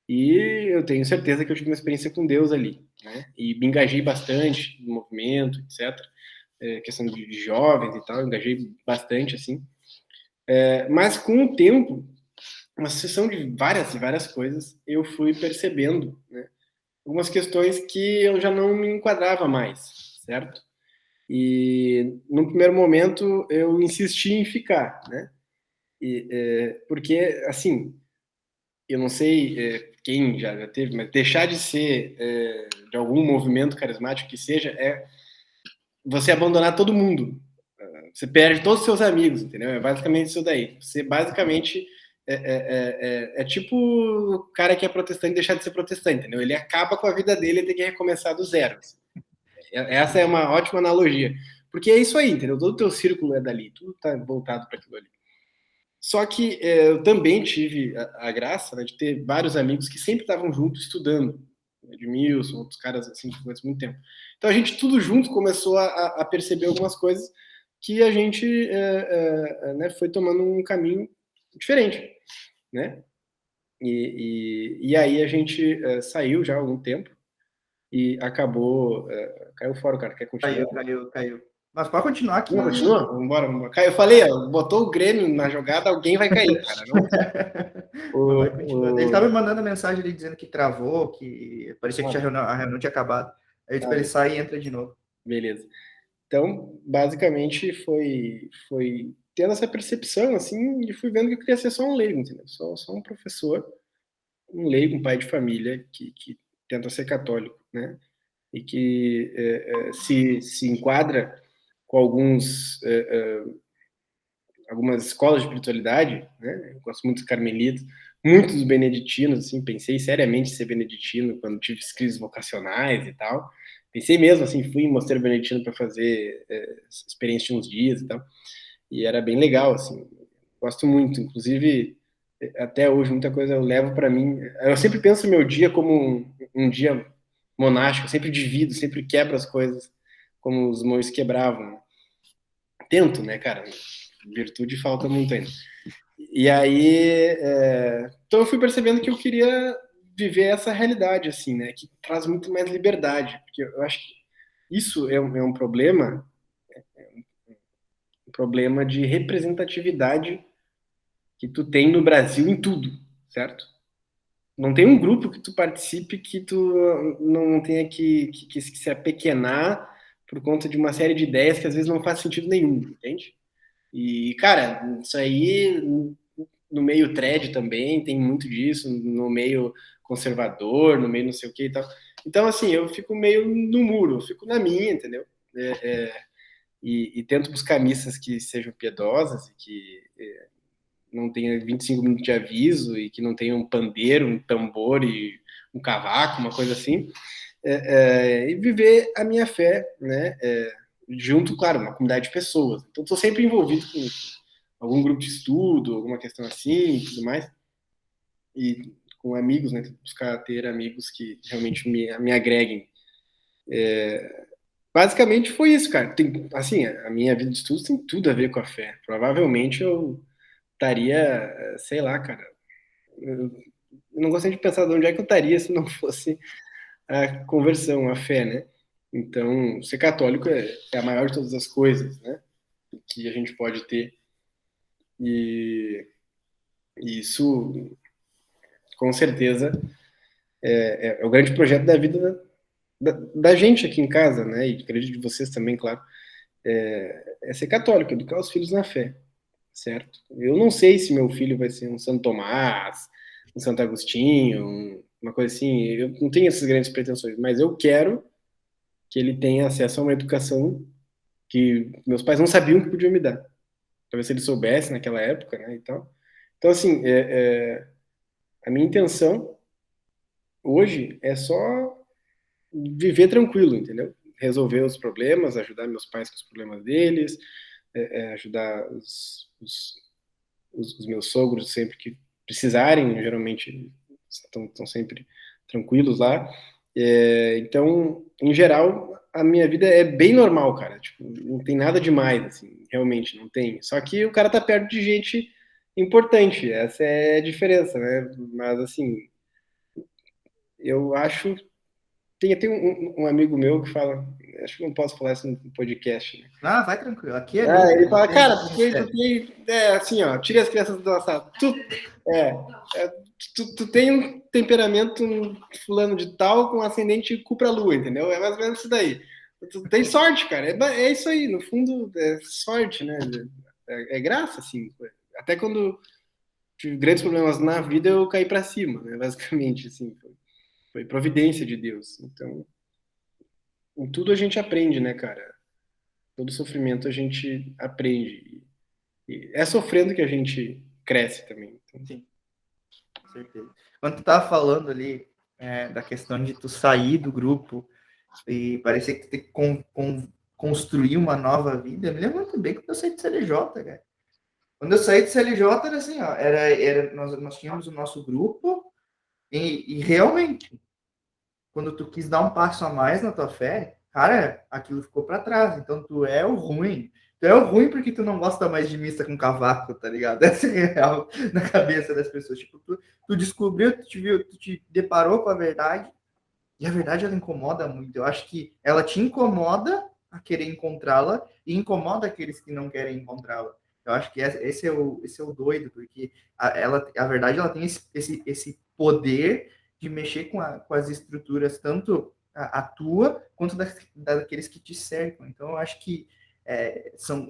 e eu tenho certeza que eu tive uma experiência com Deus ali, né? E me engajei bastante no movimento, etc. Questão de jovens e tal, engajei bastante, assim. Mas com o tempo, uma sucessão de várias coisas, eu fui percebendo, né, algumas questões que eu já não me enquadrava mais, certo? E no primeiro momento eu insisti em ficar, né? Porque, assim, eu não sei quem já teve, mas deixar de ser de algum movimento carismático que seja é você abandonar todo mundo. Você perde todos os seus amigos, entendeu? É basicamente isso daí. Você basicamente é tipo o cara que é protestante deixar de ser protestante, entendeu? Ele acaba com a vida dele e tem que recomeçar do zero. Assim. Essa é uma ótima analogia. Porque é isso aí, entendeu? Todo o teu círculo é dali, tudo está voltado para aquilo ali. Só que eu também tive a graça, né, de ter vários amigos que sempre estavam juntos estudando. Edmilson, outros caras assim que conheço muito tempo. Então a gente tudo junto começou a perceber algumas coisas que a gente né, foi tomando um caminho diferente, né? E aí a gente saiu já há algum tempo e acabou... caiu fora, cara. Quer continuar? Caiu. Mas pode continuar aqui. Não, continua? Vambora. Eu falei, botou o Grêmio na jogada, alguém vai cair, cara. Ele estava me mandando mensagem ali dizendo que travou, que parecia que a reunião tinha acabado. Aí eu disse para ele sair e entra de novo. Beleza. Então, basicamente, foi tendo essa percepção, assim, e fui vendo que eu queria ser só um leigo, entendeu? Só um professor, um leigo, um pai de família que tenta ser católico, né? E que se enquadra com algumas escolas de espiritualidade, né? Eu gosto muito dos carmelitas, muitos dos beneditinos, assim, pensei seriamente em ser beneditino quando tive crises vocacionais e tal. Pensei mesmo, assim, fui em Mosteiro Beneditino para fazer experiência de uns dias e tal. E era bem legal, assim. Gosto muito, inclusive, até hoje, muita coisa eu levo para mim. Eu sempre penso meu dia como um dia monástico, sempre divido, sempre quebro as coisas como os monges quebravam. Tento, né, cara? Virtude falta muito ainda. E aí, então eu fui percebendo que eu queria viver essa realidade, assim, né, que traz muito mais liberdade, porque eu acho que isso é um problema, um problema de representatividade que tu tem no Brasil em tudo, certo? Não tem um grupo que tu participe que tu não tenha que se apequenar por conta de uma série de ideias que às vezes não faz sentido nenhum, entende? E, cara, isso aí no meio thread também tem muito disso, no meio conservador, no meio não sei o que e tal. Então, assim, eu fico meio no muro, eu fico na minha, entendeu? E tento buscar missas que sejam piedosas e que não tenha 25 minutos de aviso e que não tenha um pandeiro, um tambor e um cavaco, uma coisa assim. E viver a minha fé, né? Junto, claro, uma comunidade de pessoas. Então, estou sempre envolvido com algum grupo de estudo, alguma questão assim e tudo mais. E com amigos, né? Buscar ter amigos que realmente me agreguem. Basicamente foi isso, cara. Tem, assim, a minha vida de estudos tem tudo a ver com a fé. Provavelmente eu estaria, sei lá, cara. Eu não gostaria de pensar de onde é que eu estaria se não fosse a conversão, a fé, né? Então, ser católico é a maior de todas as coisas, né? Que a gente pode ter. E isso, com certeza, é o grande projeto da vida da gente aqui em casa, né? E acredito de vocês também, claro. É ser católico, educar os filhos na fé, certo? Eu não sei se meu filho vai ser um Santo Tomás, um Santo Agostinho, uma coisa assim. Eu não tenho essas grandes pretensões, mas eu quero que ele tenha acesso a uma educação que meus pais não sabiam que podiam me dar. Talvez se ele soubesse naquela época, né, e tal. Então, assim, a minha intenção hoje é só viver tranquilo, entendeu? Resolver os problemas, ajudar meus pais com os problemas deles, ajudar os meus sogros sempre que precisarem, geralmente estão sempre tranquilos lá. Então, em geral, a minha vida é bem normal, cara. Tipo, não tem nada demais, assim, realmente não tem. Só que o cara tá perto de gente importante, essa é a diferença, né? Mas, assim, eu acho. Tem um amigo meu que fala, acho que não posso falar isso no podcast, né? Ah, vai tranquilo. Aqui é livre. Ele fala, cara, Mistério. assim, ó, tira as crianças da sala. Tu tem um temperamento fulano de tal com ascendente cu pra lua, entendeu? É mais ou menos isso daí. Tu tem sorte, cara. É isso aí, no fundo, é sorte, né? É graça, assim. Até quando tive grandes problemas na vida, eu caí pra cima, né? Basicamente, assim. Foi providência de Deus. Então, em tudo a gente aprende, né, cara? Todo sofrimento a gente aprende. E é sofrendo que a gente cresce também. Então, Sim, com certeza. Quando tu tava falando ali da questão de tu sair do grupo e parecer que tu tem que construir uma nova vida, eu me lembro muito bem quando eu saí de CLJ, cara. Quando eu saí de CLJ era assim, ó, nós tínhamos o nosso grupo e realmente, quando tu quis dar um passo a mais na tua fé, cara, aquilo ficou para trás. Então tu é o ruim. Tu é o ruim porque tu não gosta mais de missa com cavaco, tá ligado? Essa é real na cabeça das pessoas. Tipo, tu descobriu, tu te viu, tu te deparou com a verdade, e a verdade ela incomoda muito. Eu acho que ela te incomoda a querer encontrá-la e incomoda aqueles que não querem encontrá-la. Eu acho que esse é o doido, porque a verdade ela tem esse poder de mexer com as estruturas, tanto a tua quanto daqueles que te cercam. Então, eu acho que são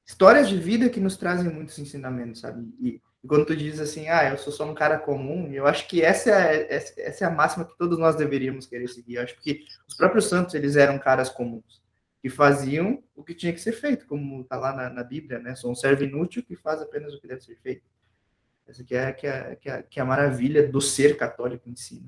histórias de vida que nos trazem muitos ensinamentos, sabe? E quando tu diz assim, eu sou só um cara comum, eu acho que essa é a máxima que todos nós deveríamos querer seguir. Eu acho que os próprios santos, eles eram caras comuns, que faziam o que tinha que ser feito, como está lá na Bíblia, né? Sou um servo inútil que faz apenas o que deve ser feito. Essa que é a maravilha do ser católico em si.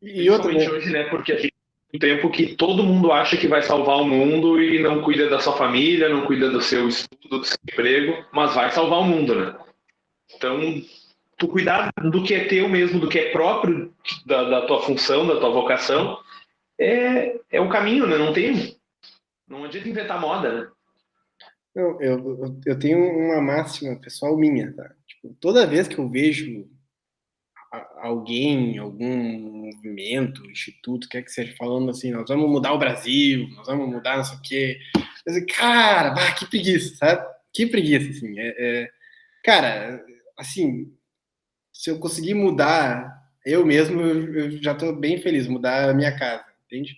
e outra, Principalmente hoje, né? Porque a gente tem um tempo que todo mundo acha que vai salvar o mundo e não cuida da sua família, não cuida do seu estudo, do seu emprego, mas vai salvar o mundo, né? Então, tu cuidar do que é teu mesmo, do que é próprio da tua função, da tua vocação, é o caminho, né? Não adianta inventar moda, né? não, eu tenho uma máxima pessoal minha, tá? Tipo, toda vez que eu vejo alguém, algum movimento, instituto, quer que seja, falando assim, nós vamos mudar o Brasil, nós vamos mudar não sei o quê. Eu digo, cara, que preguiça, sabe? Que preguiça, assim. Cara, assim, se eu conseguir mudar eu mesmo, eu já estou bem feliz, mudar a minha casa, entende?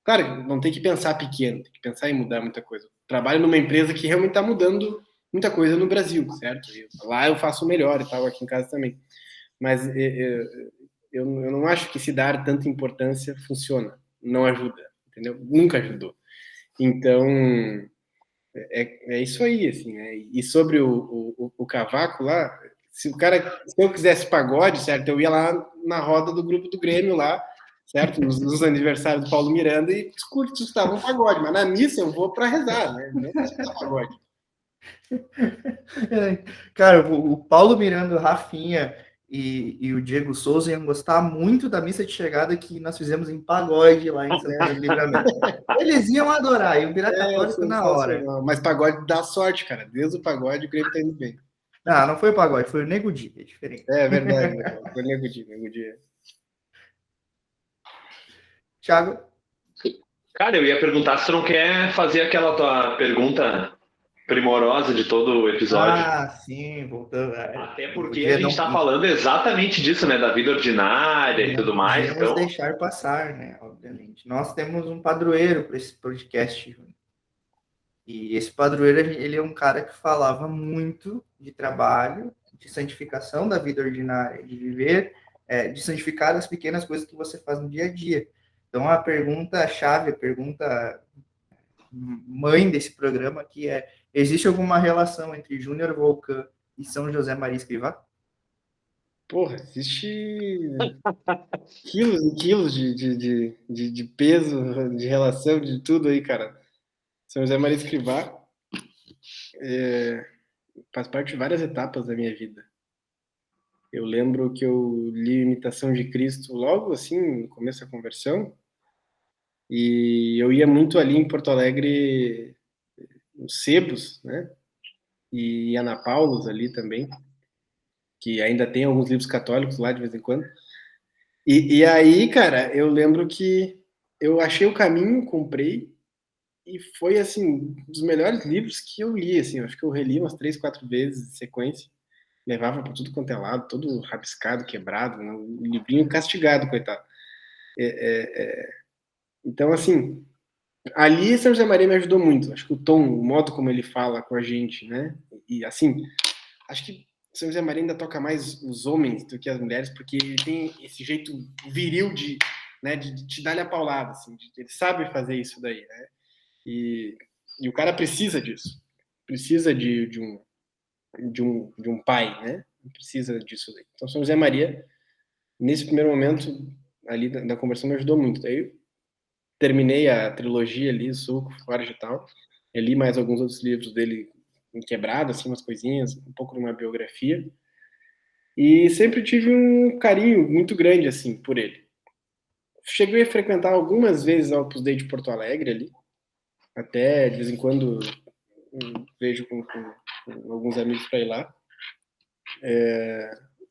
Claro, não tem que pensar pequeno, tem que pensar em mudar muita coisa. Trabalho numa empresa que realmente está mudando muita coisa no Brasil, certo? Lá eu faço melhor e tal, aqui em casa também. Mas eu não acho que se dar tanta importância funciona, não ajuda, entendeu? Nunca ajudou. Então, é isso aí, assim, né? E sobre o cavaco lá, se eu quisesse pagode, certo? Eu ia lá na roda do grupo do Grêmio lá, certo? Nos aniversários do Paulo Miranda e escutava um pagode, mas na missa eu vou para rezar, né? Não para escutar pagode. Cara, o Paulo Miranda, o Rafinha e o Diego Souza iam gostar muito da missa de chegada que nós fizemos em pagode lá em Santana do Livramento. Eles iam adorar, iam virar católico na hora. Mas pagode dá sorte, cara. Desde o pagode o Grêmio tá indo bem. Não foi o pagode, foi o Nego Di, é diferente. É verdade, foi o Nego Di. Thiago? Cara, eu ia perguntar se tu não quer fazer aquela tua pergunta primorosa de todo o episódio. Ah, sim, voltando. Até porque a gente está falando exatamente disso, né? Da vida ordinária e tudo mais. Podemos deixar passar, né? Obviamente. Nós temos um padroeiro para esse podcast. E esse padroeiro, ele é um cara que falava muito de trabalho, de santificação da vida ordinária, de viver, de santificar as pequenas coisas que você faz no dia a dia. Então, a pergunta-chave, a pergunta mãe desse programa aqui é: existe alguma relação entre Júnior Volcan e São José Maria Escrivá? Porra, existe quilos e quilos de peso, de relação, de tudo aí, cara. São José Maria Escrivá faz parte de várias etapas da minha vida. Eu lembro que eu li Imitação de Cristo logo assim, no começo da conversão, e eu ia muito ali em Porto Alegre, nos sebos, né? E Ana Paulos ali também, que ainda tem alguns livros católicos lá de vez em quando. E aí, cara, eu lembro que eu achei o caminho, comprei, e foi, assim, um dos melhores livros que eu li, assim, acho que eu reli umas 3, 4 vezes em sequência, levava para tudo quanto é lado, todo rabiscado, quebrado, né? Um livrinho castigado, coitado. Então, assim, ali São José Maria me ajudou muito, acho que o tom, o modo como ele fala com a gente, né? E, assim, acho que São José Maria ainda toca mais os homens do que as mulheres, porque ele tem esse jeito viril de te dar-lhe a paulada, assim, ele sabe fazer isso daí, né? E o cara precisa disso, precisa de um pai, né? Precisa disso daí. Então, São José Maria, nesse primeiro momento ali da conversão, me ajudou muito. Daí eu terminei a trilogia ali, Suco, Forja e tal, eu li mais alguns outros livros dele em quebrado, assim, umas coisinhas, um pouco de uma biografia, e sempre tive um carinho muito grande, assim, por ele. Cheguei a frequentar algumas vezes a Opus Dei de Porto Alegre ali, até de vez em quando vejo com alguns amigos para ir lá,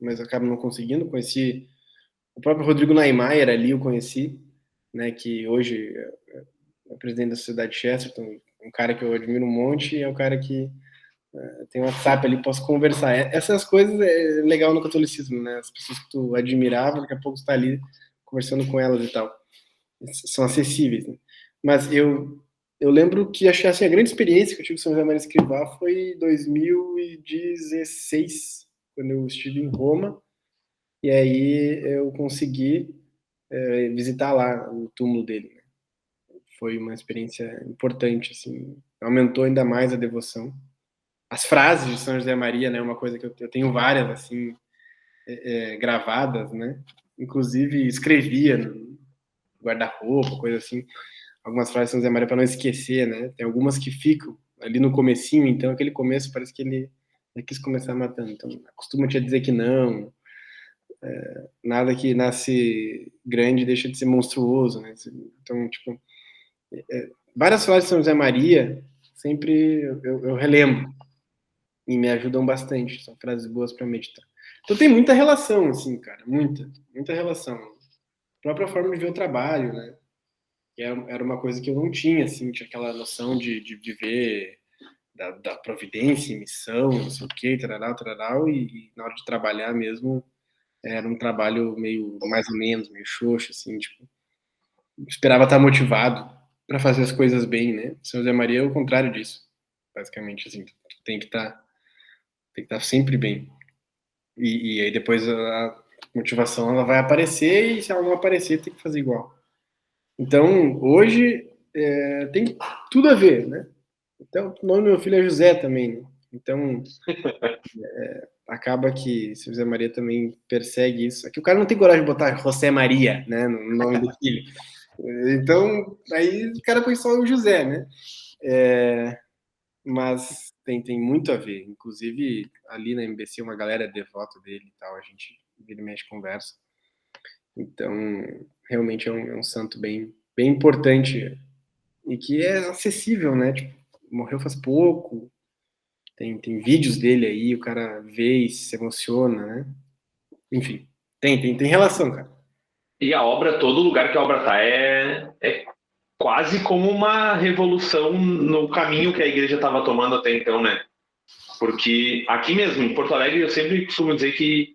mas acabo não conseguindo. Conheci o próprio Rodrigo Naimayer ali, eu conheci, né, que hoje é presidente da Sociedade Chesterton, um cara que eu admiro um monte, e é um cara que tem um WhatsApp ali, posso conversar. Essas coisas é legal no catolicismo, né? As pessoas que tu admirava, daqui a pouco tu tá ali conversando com elas e tal. São acessíveis, né? Mas eu lembro que achei assim, a grande experiência que eu tive com São José Maria Escrivá foi em 2016, quando eu estive em Roma, e aí eu consegui visitar lá o túmulo dele, né? Foi uma experiência importante, assim, aumentou ainda mais a devoção. As frases de São José Maria, né, uma coisa que eu tenho várias, assim, gravadas, né, inclusive escrevia no guarda-roupa, coisa assim, algumas frases de São José Maria para não esquecer, né, tem algumas que ficam ali no comecinho, então aquele começo parece que ele quis começar matando, então acostuma-te a dizer que não, nada que nasce grande deixa de ser monstruoso, né, então, tipo, várias frases de São José Maria sempre eu relembro, e me ajudam bastante, são frases boas para meditar. Então tem muita relação, assim, cara, muita relação. A própria forma de ver o trabalho, né? Que era uma coisa que eu não tinha, assim, tinha aquela noção de viver da providência e missão, não sei o quê, tararau, e na hora de trabalhar mesmo, era um trabalho meio, mais ou menos, meio xoxo, assim, tipo, esperava estar motivado para fazer as coisas bem, né? São José Maria é o contrário disso, basicamente, assim, tu tem que estar sempre bem. E aí depois a motivação ela vai aparecer, e se ela não aparecer, tem que fazer igual. Então, hoje, tem tudo a ver, né? Então, o nome do meu filho é José também, né? Então, acaba que o José Maria também persegue isso. Aqui o cara não tem coragem de botar José Maria, né, no nome do filho. Então, aí o cara põe só o José, né? Mas tem muito a ver. Inclusive, ali na MBC, uma galera é devota dele e tal, a gente vira e mexe conversa. Então, realmente é um santo bem, bem importante e que é acessível, né? Tipo, morreu faz pouco, tem vídeos dele aí, o cara vê e se emociona, né? Enfim, tem relação, cara. E a obra, todo lugar que a obra tá é quase como uma revolução no caminho que a igreja estava tomando até então, né? Porque aqui mesmo, em Porto Alegre, eu sempre costumo dizer que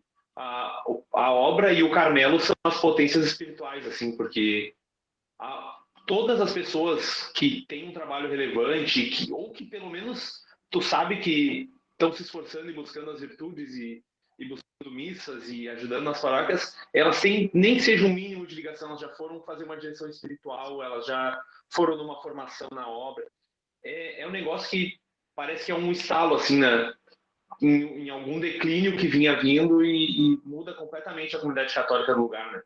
a obra e o Carmelo são as potências espirituais, assim, porque todas as pessoas que têm um trabalho relevante, ou que pelo menos tu sabe que estão se esforçando e buscando as virtudes e buscando missas e ajudando nas paróquias, elas têm, nem que seja um mínimo de ligação, elas já foram fazer uma direção espiritual, elas já foram numa formação na obra. É um negócio que parece que é um estalo, assim, em algum declínio que vinha vindo e muda completamente a comunidade católica do lugar, né?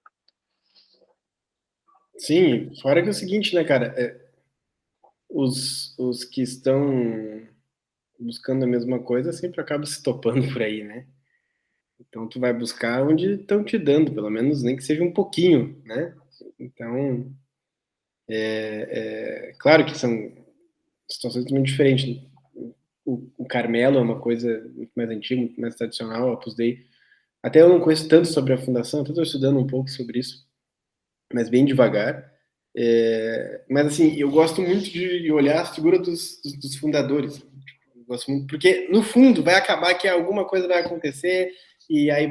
Sim, fora que é o seguinte, né, cara? Os que estão buscando a mesma coisa sempre acabam se topando por aí, né? Então tu vai buscar onde estão te dando, pelo menos nem que seja um pouquinho, né? Então, claro que são situações muito diferentes. O Carmelo é uma coisa muito mais antiga, muito mais tradicional, o Opus Dei. Até eu não conheço tanto sobre a fundação, estou estudando um pouco sobre isso, mas bem devagar. Mas assim, eu gosto muito de olhar a figura dos fundadores. Eu gosto muito, porque no fundo vai acabar que alguma coisa vai acontecer e aí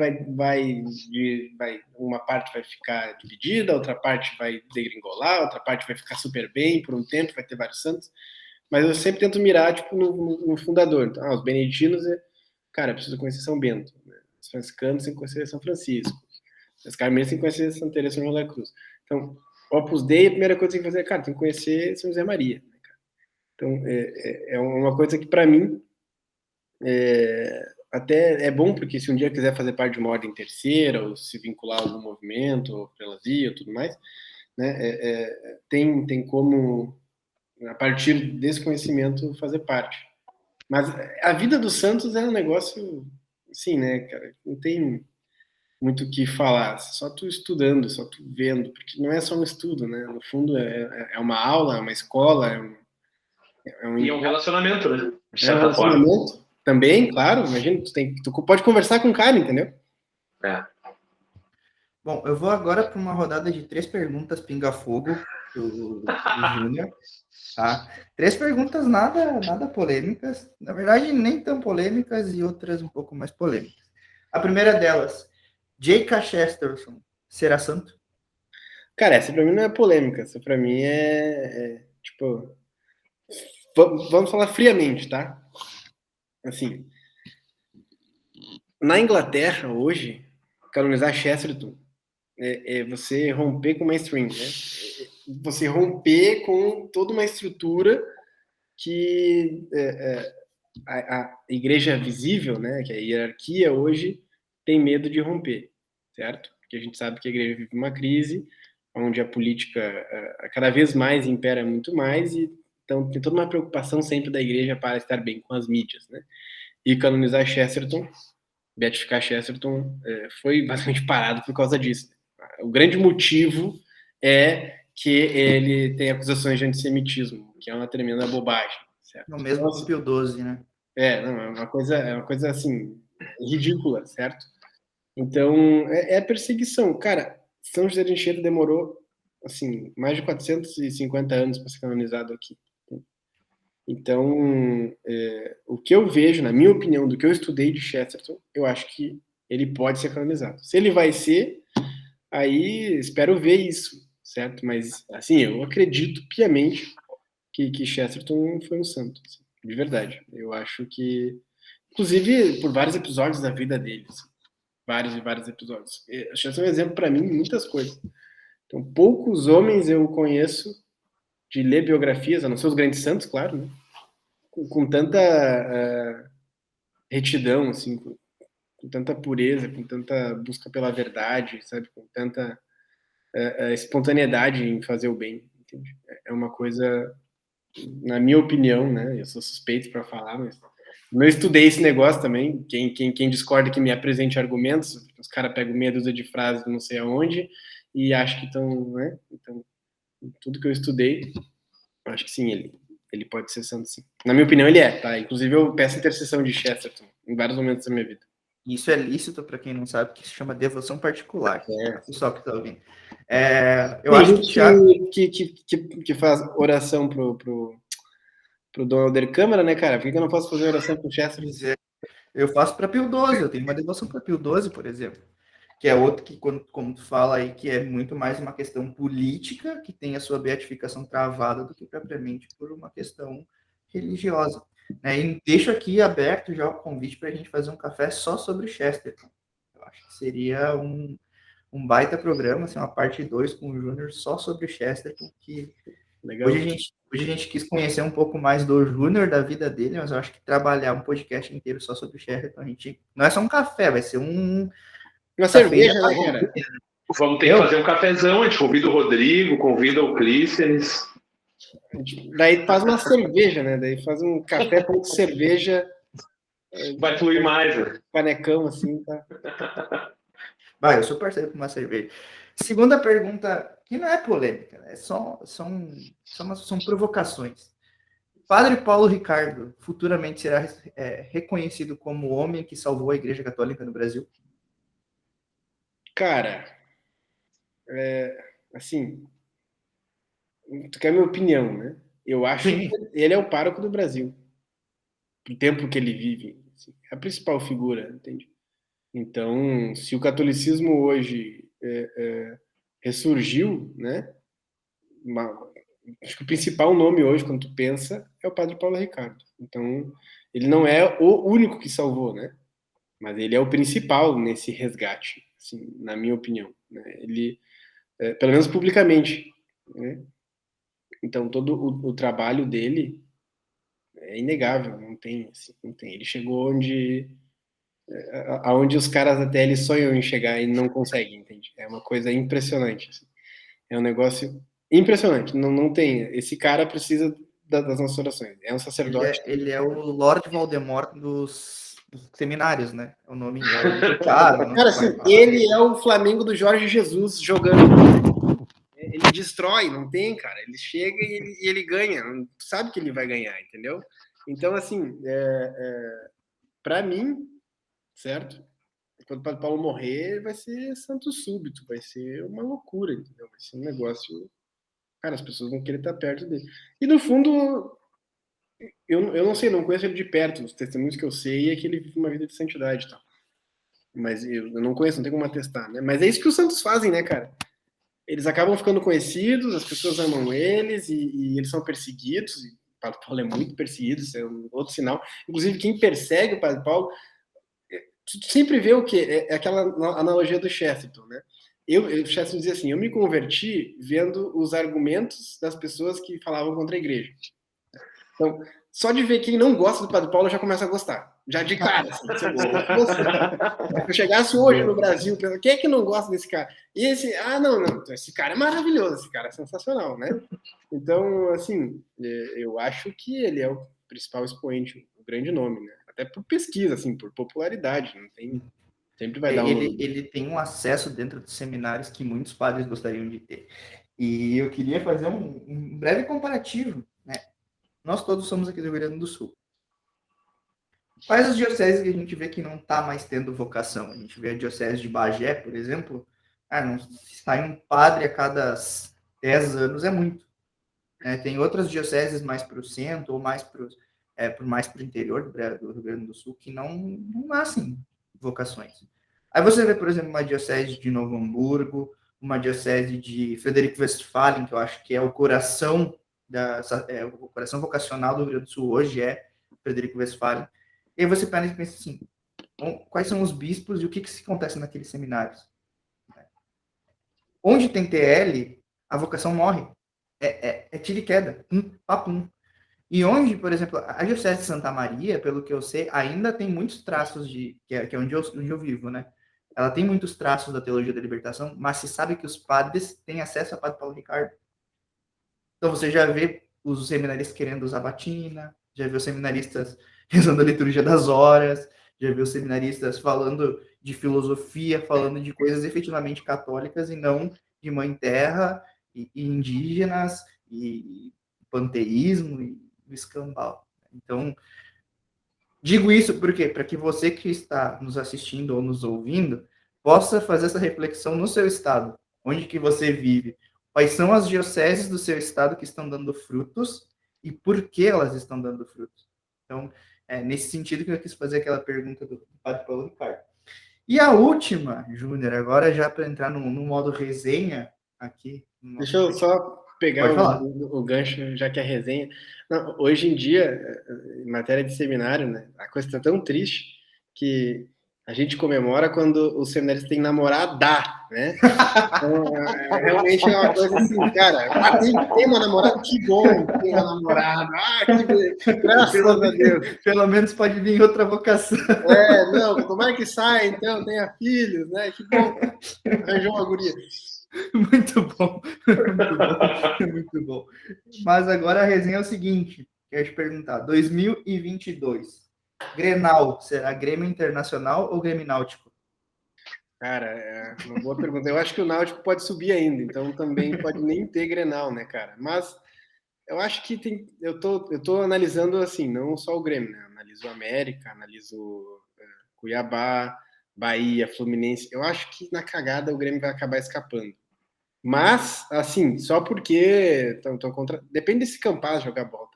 uma parte vai ficar dividida, outra parte vai degringolar, outra parte vai ficar super bem por um tempo, vai ter vários santos. Mas eu sempre tento mirar tipo no fundador. Então, os beneditinos, cara, eu preciso conhecer São Bento. Né? Os franciscanos têm que conhecer São Francisco. Os carmelitas têm que conhecer Santa Teresa de São Cruz. Então, Opus Dei, a primeira coisa que tem que fazer, cara, tem que conhecer São José Maria. Né, cara? Então, é uma coisa que, para mim, até é bom, porque se um dia quiser fazer parte de uma ordem terceira, ou se vincular a algum movimento, ou prelazia, ou tudo mais, né, tem como, a partir desse conhecimento, fazer parte. Mas a vida dos santos é um negócio, assim, né, cara, não tem muito o que falar, só tu estudando, só tu vendo, porque não é só um estudo, né? No fundo é uma aula, é uma escola, E é um relacionamento, né? De é um certa forma. relacionamento também, claro. Imagina, tu pode conversar com o cara, entendeu? Bom, eu vou agora para uma rodada de 3 perguntas pinga-fogo do Júnior. Tá? 3 perguntas nada polêmicas, na verdade nem tão polêmicas e outras um pouco mais polêmicas. A primeira delas, J.K. Chesterton será santo? Cara, essa pra mim não é polêmica, essa pra mim tipo, vamos falar friamente, tá? Assim, na Inglaterra hoje, canonizar Chesterton é você romper com o mainstream, né? Você romper com toda uma estrutura que a igreja visível, né, que é a hierarquia hoje, tem medo de romper, certo? Porque a gente sabe que a igreja vive uma crise, onde a política cada vez mais impera muito mais, e então tem toda uma preocupação sempre da igreja para estar bem com as mídias, né? E canonizar Chesterton, beatificar Chesterton, foi basicamente parado por causa disso. O grande motivo é que ele tem acusações de antissemitismo, que é uma tremenda bobagem. Certo? No mesmo Nossa. Pio XII, né? Não, é uma coisa assim, ridícula, certo? Então, é perseguição. Cara, São José de Anchieta demorou, assim, mais de 450 anos para ser canonizado aqui. Então, o que eu vejo, na minha opinião, do que eu estudei de Chesterton, eu acho que ele pode ser canonizado. Se ele vai ser, aí espero ver isso, certo? Mas, assim, eu acredito piamente que Chesterton foi um santo, assim, de verdade. Eu acho que, inclusive, por vários episódios da vida dele. Assim. vários e vários episódios. Chester é um exemplo para mim em muitas coisas. Então, poucos homens eu conheço de ler biografias, a não ser os grandes santos, claro, né? Com tanta retidão, assim, com tanta pureza, com tanta busca pela verdade, sabe? Com tanta espontaneidade em fazer o bem, entende? É uma coisa, na minha opinião, né? Eu sou suspeito para falar, mas eu estudei esse negócio também. Quem discorda que me apresente argumentos, os caras pegam meia dúzia de frases não sei aonde e acham que estão, né? Então, tudo que eu estudei, eu acho que sim, ele pode ser santo, sim. Na minha opinião, ele é, tá? Inclusive, eu peço intercessão de Chesterton em vários momentos da minha vida. Isso é lícito, para quem não sabe, que se chama devoção particular. Pessoal que está ouvindo. Eu Tem acho que o Thiago... que faz oração pro Dom Helder Câmara, né, cara? Por que eu não posso fazer oração pro Chesterton? Eu faço para Pio XII, eu tenho uma devoção para Pio XII, por exemplo, que é outro que, como tu fala aí, que é muito mais uma questão política, que tem a sua beatificação travada do que propriamente por uma questão religiosa. Né? E deixo aqui aberto já o convite para a gente fazer um café só sobre Chesterton. Eu acho que seria um baita programa, assim, uma parte 2 com o Júnior só sobre Chesterton, que Legal. Hoje a gente quis conhecer um pouco mais do Júnior, da vida dele, mas eu acho que trabalhar um podcast inteiro só sobre o Chesterton, a gente... Não é só um café, vai ser uma cerveja, né, cara? Vamos ter que fazer um cafezão, a gente convida o Rodrigo, convida o Clístenes. Daí faz uma cerveja, né? Daí faz um café com cerveja. Vai fluir mais, né? Panecão, assim, tá? Vai, eu sou parceiro com uma cerveja. Segunda pergunta, que não é polêmica, né? São provocações. Padre Paulo Ricardo futuramente será reconhecido como o homem que salvou a Igreja Católica no Brasil? Cara, assim, tu quer minha opinião, né? Eu acho que ele é o pároco do Brasil. O tempo que ele vive. Assim, é a principal figura, entende? Então, se o catolicismo hoje ressurgiu, né? Acho que o principal nome hoje, quando tu pensa, é o Padre Paulo Ricardo. Então, ele não é o único que salvou, né? Mas ele é o principal nesse resgate, assim, na minha opinião. Né? Ele, pelo menos publicamente, né? Então, todo o trabalho dele é inegável, não tem, assim, não tem. Ele chegou aonde os caras até eles sonham em chegar e não conseguem, entende? É uma coisa impressionante. Assim. É um negócio impressionante. Não tem. Esse cara precisa das nossas orações. É um sacerdote. Ele é o Lord Voldemort dos seminários, né? É o nome cara, assim, ele é o Flamengo do Jorge Jesus jogando. Ele destrói, não tem, cara. Ele chega e ele ganha. Não sabe que ele vai ganhar, entendeu? Então, assim, para mim, certo? Quando o Padre Paulo morrer, vai ser santo súbito, vai ser uma loucura, entendeu? Vai ser um negócio... Cara, as pessoas vão querer estar perto dele. E, no fundo, eu não sei, não conheço ele de perto. Os testemunhos que eu sei é que ele vive uma vida de santidade e tal. Mas eu não conheço, não tem como atestar, né? Mas é isso que os santos fazem, né, cara? Eles acabam ficando conhecidos, as pessoas amam eles e eles são perseguidos. E o Padre Paulo é muito perseguido, isso é um outro sinal. Inclusive, quem persegue o Padre Paulo... Tu sempre vê o quê? É aquela analogia do Chesterton, né? O Chesterton dizia assim, eu me converti vendo os argumentos das pessoas que falavam contra a igreja. Então, só de ver quem não gosta do Padre Paulo, eu já começo a gostar. Já de cara, assim. Se eu chegasse hoje no Brasil, pensando, quem é que não gosta desse cara? E esse, não, esse cara é maravilhoso, esse cara é sensacional, né? Então, assim, eu acho que ele é o principal expoente, o grande nome, né? Até por pesquisa, assim, por popularidade, não tem... Sempre vai dar ele tem um acesso dentro dos seminários que muitos padres gostariam de ter. E eu queria fazer um breve comparativo, né? Nós todos somos aqui do Rio Grande do Sul. Quais as dioceses que a gente vê que não está mais tendo vocação? A gente vê a diocese de Bagé, por exemplo, não sai um padre a cada 10 anos, é muito. Tem outras dioceses mais para o centro ou mais para o interior do Rio Grande do Sul que não nascem vocações. Aí você vê, por exemplo, uma diocese de Novo Hamburgo, uma diocese de Frederico Westphalen, que eu acho que é o coração o coração vocacional do Rio Grande do Sul hoje é Frederico Westphalen. E aí você pensa assim, quais são os bispos e o que se acontece naqueles seminários. Onde tem TL, a vocação morre. É tiro e queda, papum. E onde, por exemplo, a Diocese de Santa Maria, pelo que eu sei, ainda tem muitos traços que é onde eu vivo, né? Ela tem muitos traços da teologia da libertação, mas se sabe que os padres têm acesso a Padre Paulo Ricardo. Então você já vê os seminaristas querendo usar batina, já vê os seminaristas rezando a liturgia das horas, já vê os seminaristas falando de filosofia, falando de coisas efetivamente católicas e não de mãe terra e indígenas e panteísmo e escambau. Então, digo isso por quê? Para que você que está nos assistindo ou nos ouvindo possa fazer essa reflexão no seu estado, onde que você vive. Quais são as dioceses do seu estado que estão dando frutos e por que elas estão dando frutos? Então, nesse sentido que eu quis fazer aquela pergunta do Padre Paulo Ricardo. E a última, Júnior, agora já para entrar no modo resenha aqui. Deixa eu só pegar o gancho, já que é resenha. Não, hoje em dia, em matéria de seminário, né, a coisa está tão triste que a gente comemora quando o seminário tem namorada, né? Então, realmente é uma coisa assim, cara, tem uma namorada, que bom, tem uma namorada, graças a Deus. Pelo menos pode vir outra vocação. Não, tomara que saia, então, tenha filhos, né? Que bom, arranjou uma guria. Muito bom, muito bom. Mas agora a resenha é o seguinte, quero te perguntar, 2022, Grenal, será Grêmio Internacional ou Grêmio Náutico? Cara, é uma boa pergunta. Eu acho que o Náutico pode subir ainda, então também pode nem ter Grenal, né, cara? Mas eu acho que tem. Eu tô analisando assim, não só o Grêmio, né? Analiso o América, analiso Cuiabá, Bahia, Fluminense. Eu acho que na cagada o Grêmio vai acabar escapando. Mas, assim, só porque estão contra. Depende desse Campaz jogar bola.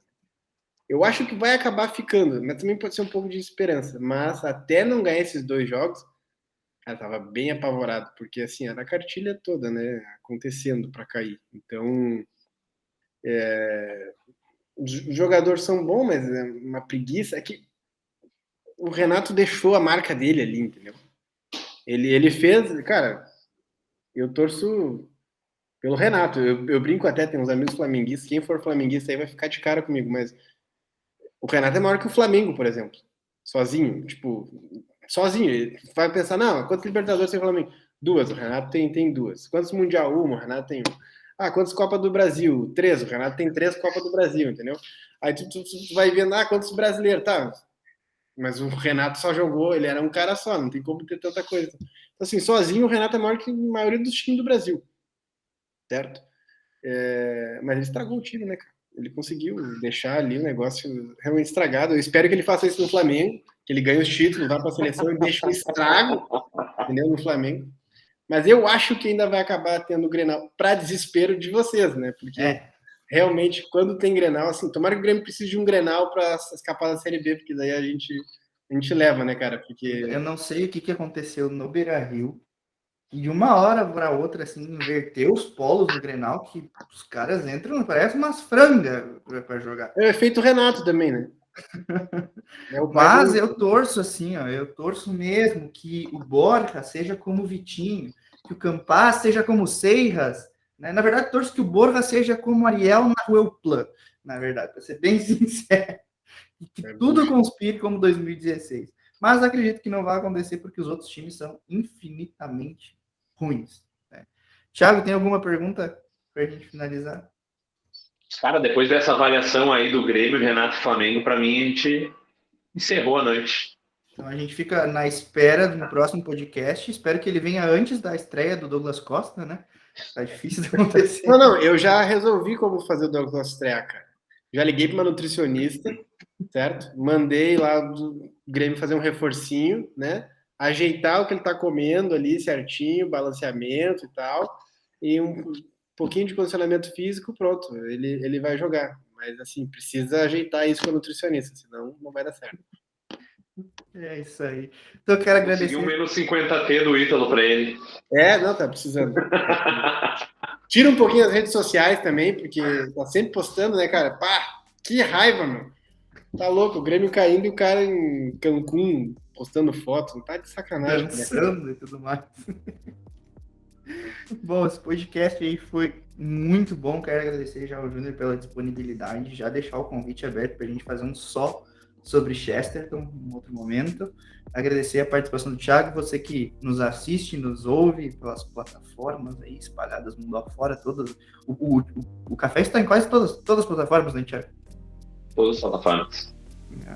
Eu acho que vai acabar ficando, mas também pode ser um pouco de esperança. Mas até não ganhar esses 2 jogos, cara, tava bem apavorado, porque assim, era a cartilha toda, né? Acontecendo para cair. Então, os jogadores são bons, mas é uma preguiça. É que o Renato deixou a marca dele ali, entendeu? Ele fez, cara, eu torço pelo Renato. Eu brinco até, tem uns amigos flamenguistas. Quem for flamenguista aí vai ficar de cara comigo, mas o Renato é maior que o Flamengo, por exemplo. Sozinho, tipo, sozinho. Ele vai pensar, não, quantos Libertadores tem o Flamengo? 2, o Renato tem 2. Quantos Mundial? 1, o Renato tem 1. Ah, quantas Copas do Brasil? 3, o Renato tem 3 Copas do Brasil, entendeu? Aí tu vai vendo, quantos brasileiros? Tá, mas o Renato só jogou, ele era um cara só, não tem como ter tanta coisa. Então, assim, sozinho o Renato é maior que a maioria dos times do Brasil. Certo? Mas ele estragou o time, né, cara? Ele conseguiu deixar ali o negócio realmente estragado. Eu espero que ele faça isso no Flamengo, que ele ganhe os títulos, vá para a seleção e deixe um estrago, entendeu? No Flamengo. Mas eu acho que ainda vai acabar tendo o Grenal, para desespero de vocês, né? Porque realmente, quando tem Grenal, assim, tomara que o Grêmio precise de um Grenal para escapar da Série B, porque daí a gente leva, né, cara? Porque eu não sei o que aconteceu no Beira-Rio, e de uma hora para outra, assim, inverteu os polos do Grenal, que os caras entram, parece umas frangas para jogar. É o efeito Renato também, né? Mas eu torço assim, eu torço mesmo que o Borja seja como o Vitinho, que o Campaz seja como o Seiras, né? Na verdade, torço que o Borja seja como o Ariel Nahuelplan, na verdade, para ser bem sincero, e que tudo conspire como 2016. Mas acredito que não vai acontecer porque os outros times são infinitamente ruins, né? Thiago, tem alguma pergunta para a gente finalizar? Cara, depois dessa avaliação aí do Grêmio, Renato e Flamengo, para mim a gente encerrou a noite. Então a gente fica na espera do próximo podcast. Espero que ele venha antes da estreia do Douglas Costa, né? Tá difícil de acontecer. Não, eu já resolvi como fazer o Douglas estrear, cara. Já liguei para uma nutricionista, certo? Mandei lá do Grêmio fazer um reforcinho, né? Ajeitar o que ele tá comendo ali certinho, balanceamento e tal. E um pouquinho de condicionamento físico, pronto, ele vai jogar. Mas, assim, precisa ajeitar isso com a nutricionista, senão não vai dar certo. É isso aí. Então, eu quero agradecer. Consegui um menos 50T do Ítalo para ele. Não, tá precisando. Tira um pouquinho as redes sociais também, porque tá sempre postando, né, cara? Pá, que raiva, meu. Tá louco, o Grêmio caindo e o cara em Cancún postando foto, não tá de sacanagem. Né? Dançando e tudo mais. Bom, esse podcast aí foi muito bom. Quero agradecer já ao Júnior pela disponibilidade, já deixar o convite aberto para a gente fazer um só sobre Chesterton em outro momento. Agradecer a participação do Thiago, você que nos assiste, nos ouve pelas plataformas aí espalhadas mundo afora, todas. O café está em quase todas as plataformas, né, Thiago? Todas as plataformas.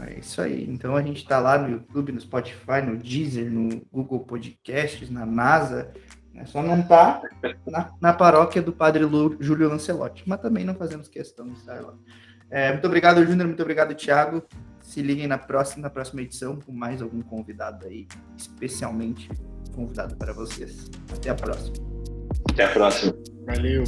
É isso aí. Então a gente está lá no YouTube, no Spotify, no Deezer, no Google Podcasts, na NASA. Só não tá na paróquia do Padre Júlio Lancelotti, mas também não fazemos questão de estar lá. Muito obrigado, Júnior, muito obrigado, Thiago. Se liguem na próxima edição com mais algum convidado aí, especialmente convidado para vocês. Até a próxima. Até a próxima. Valeu.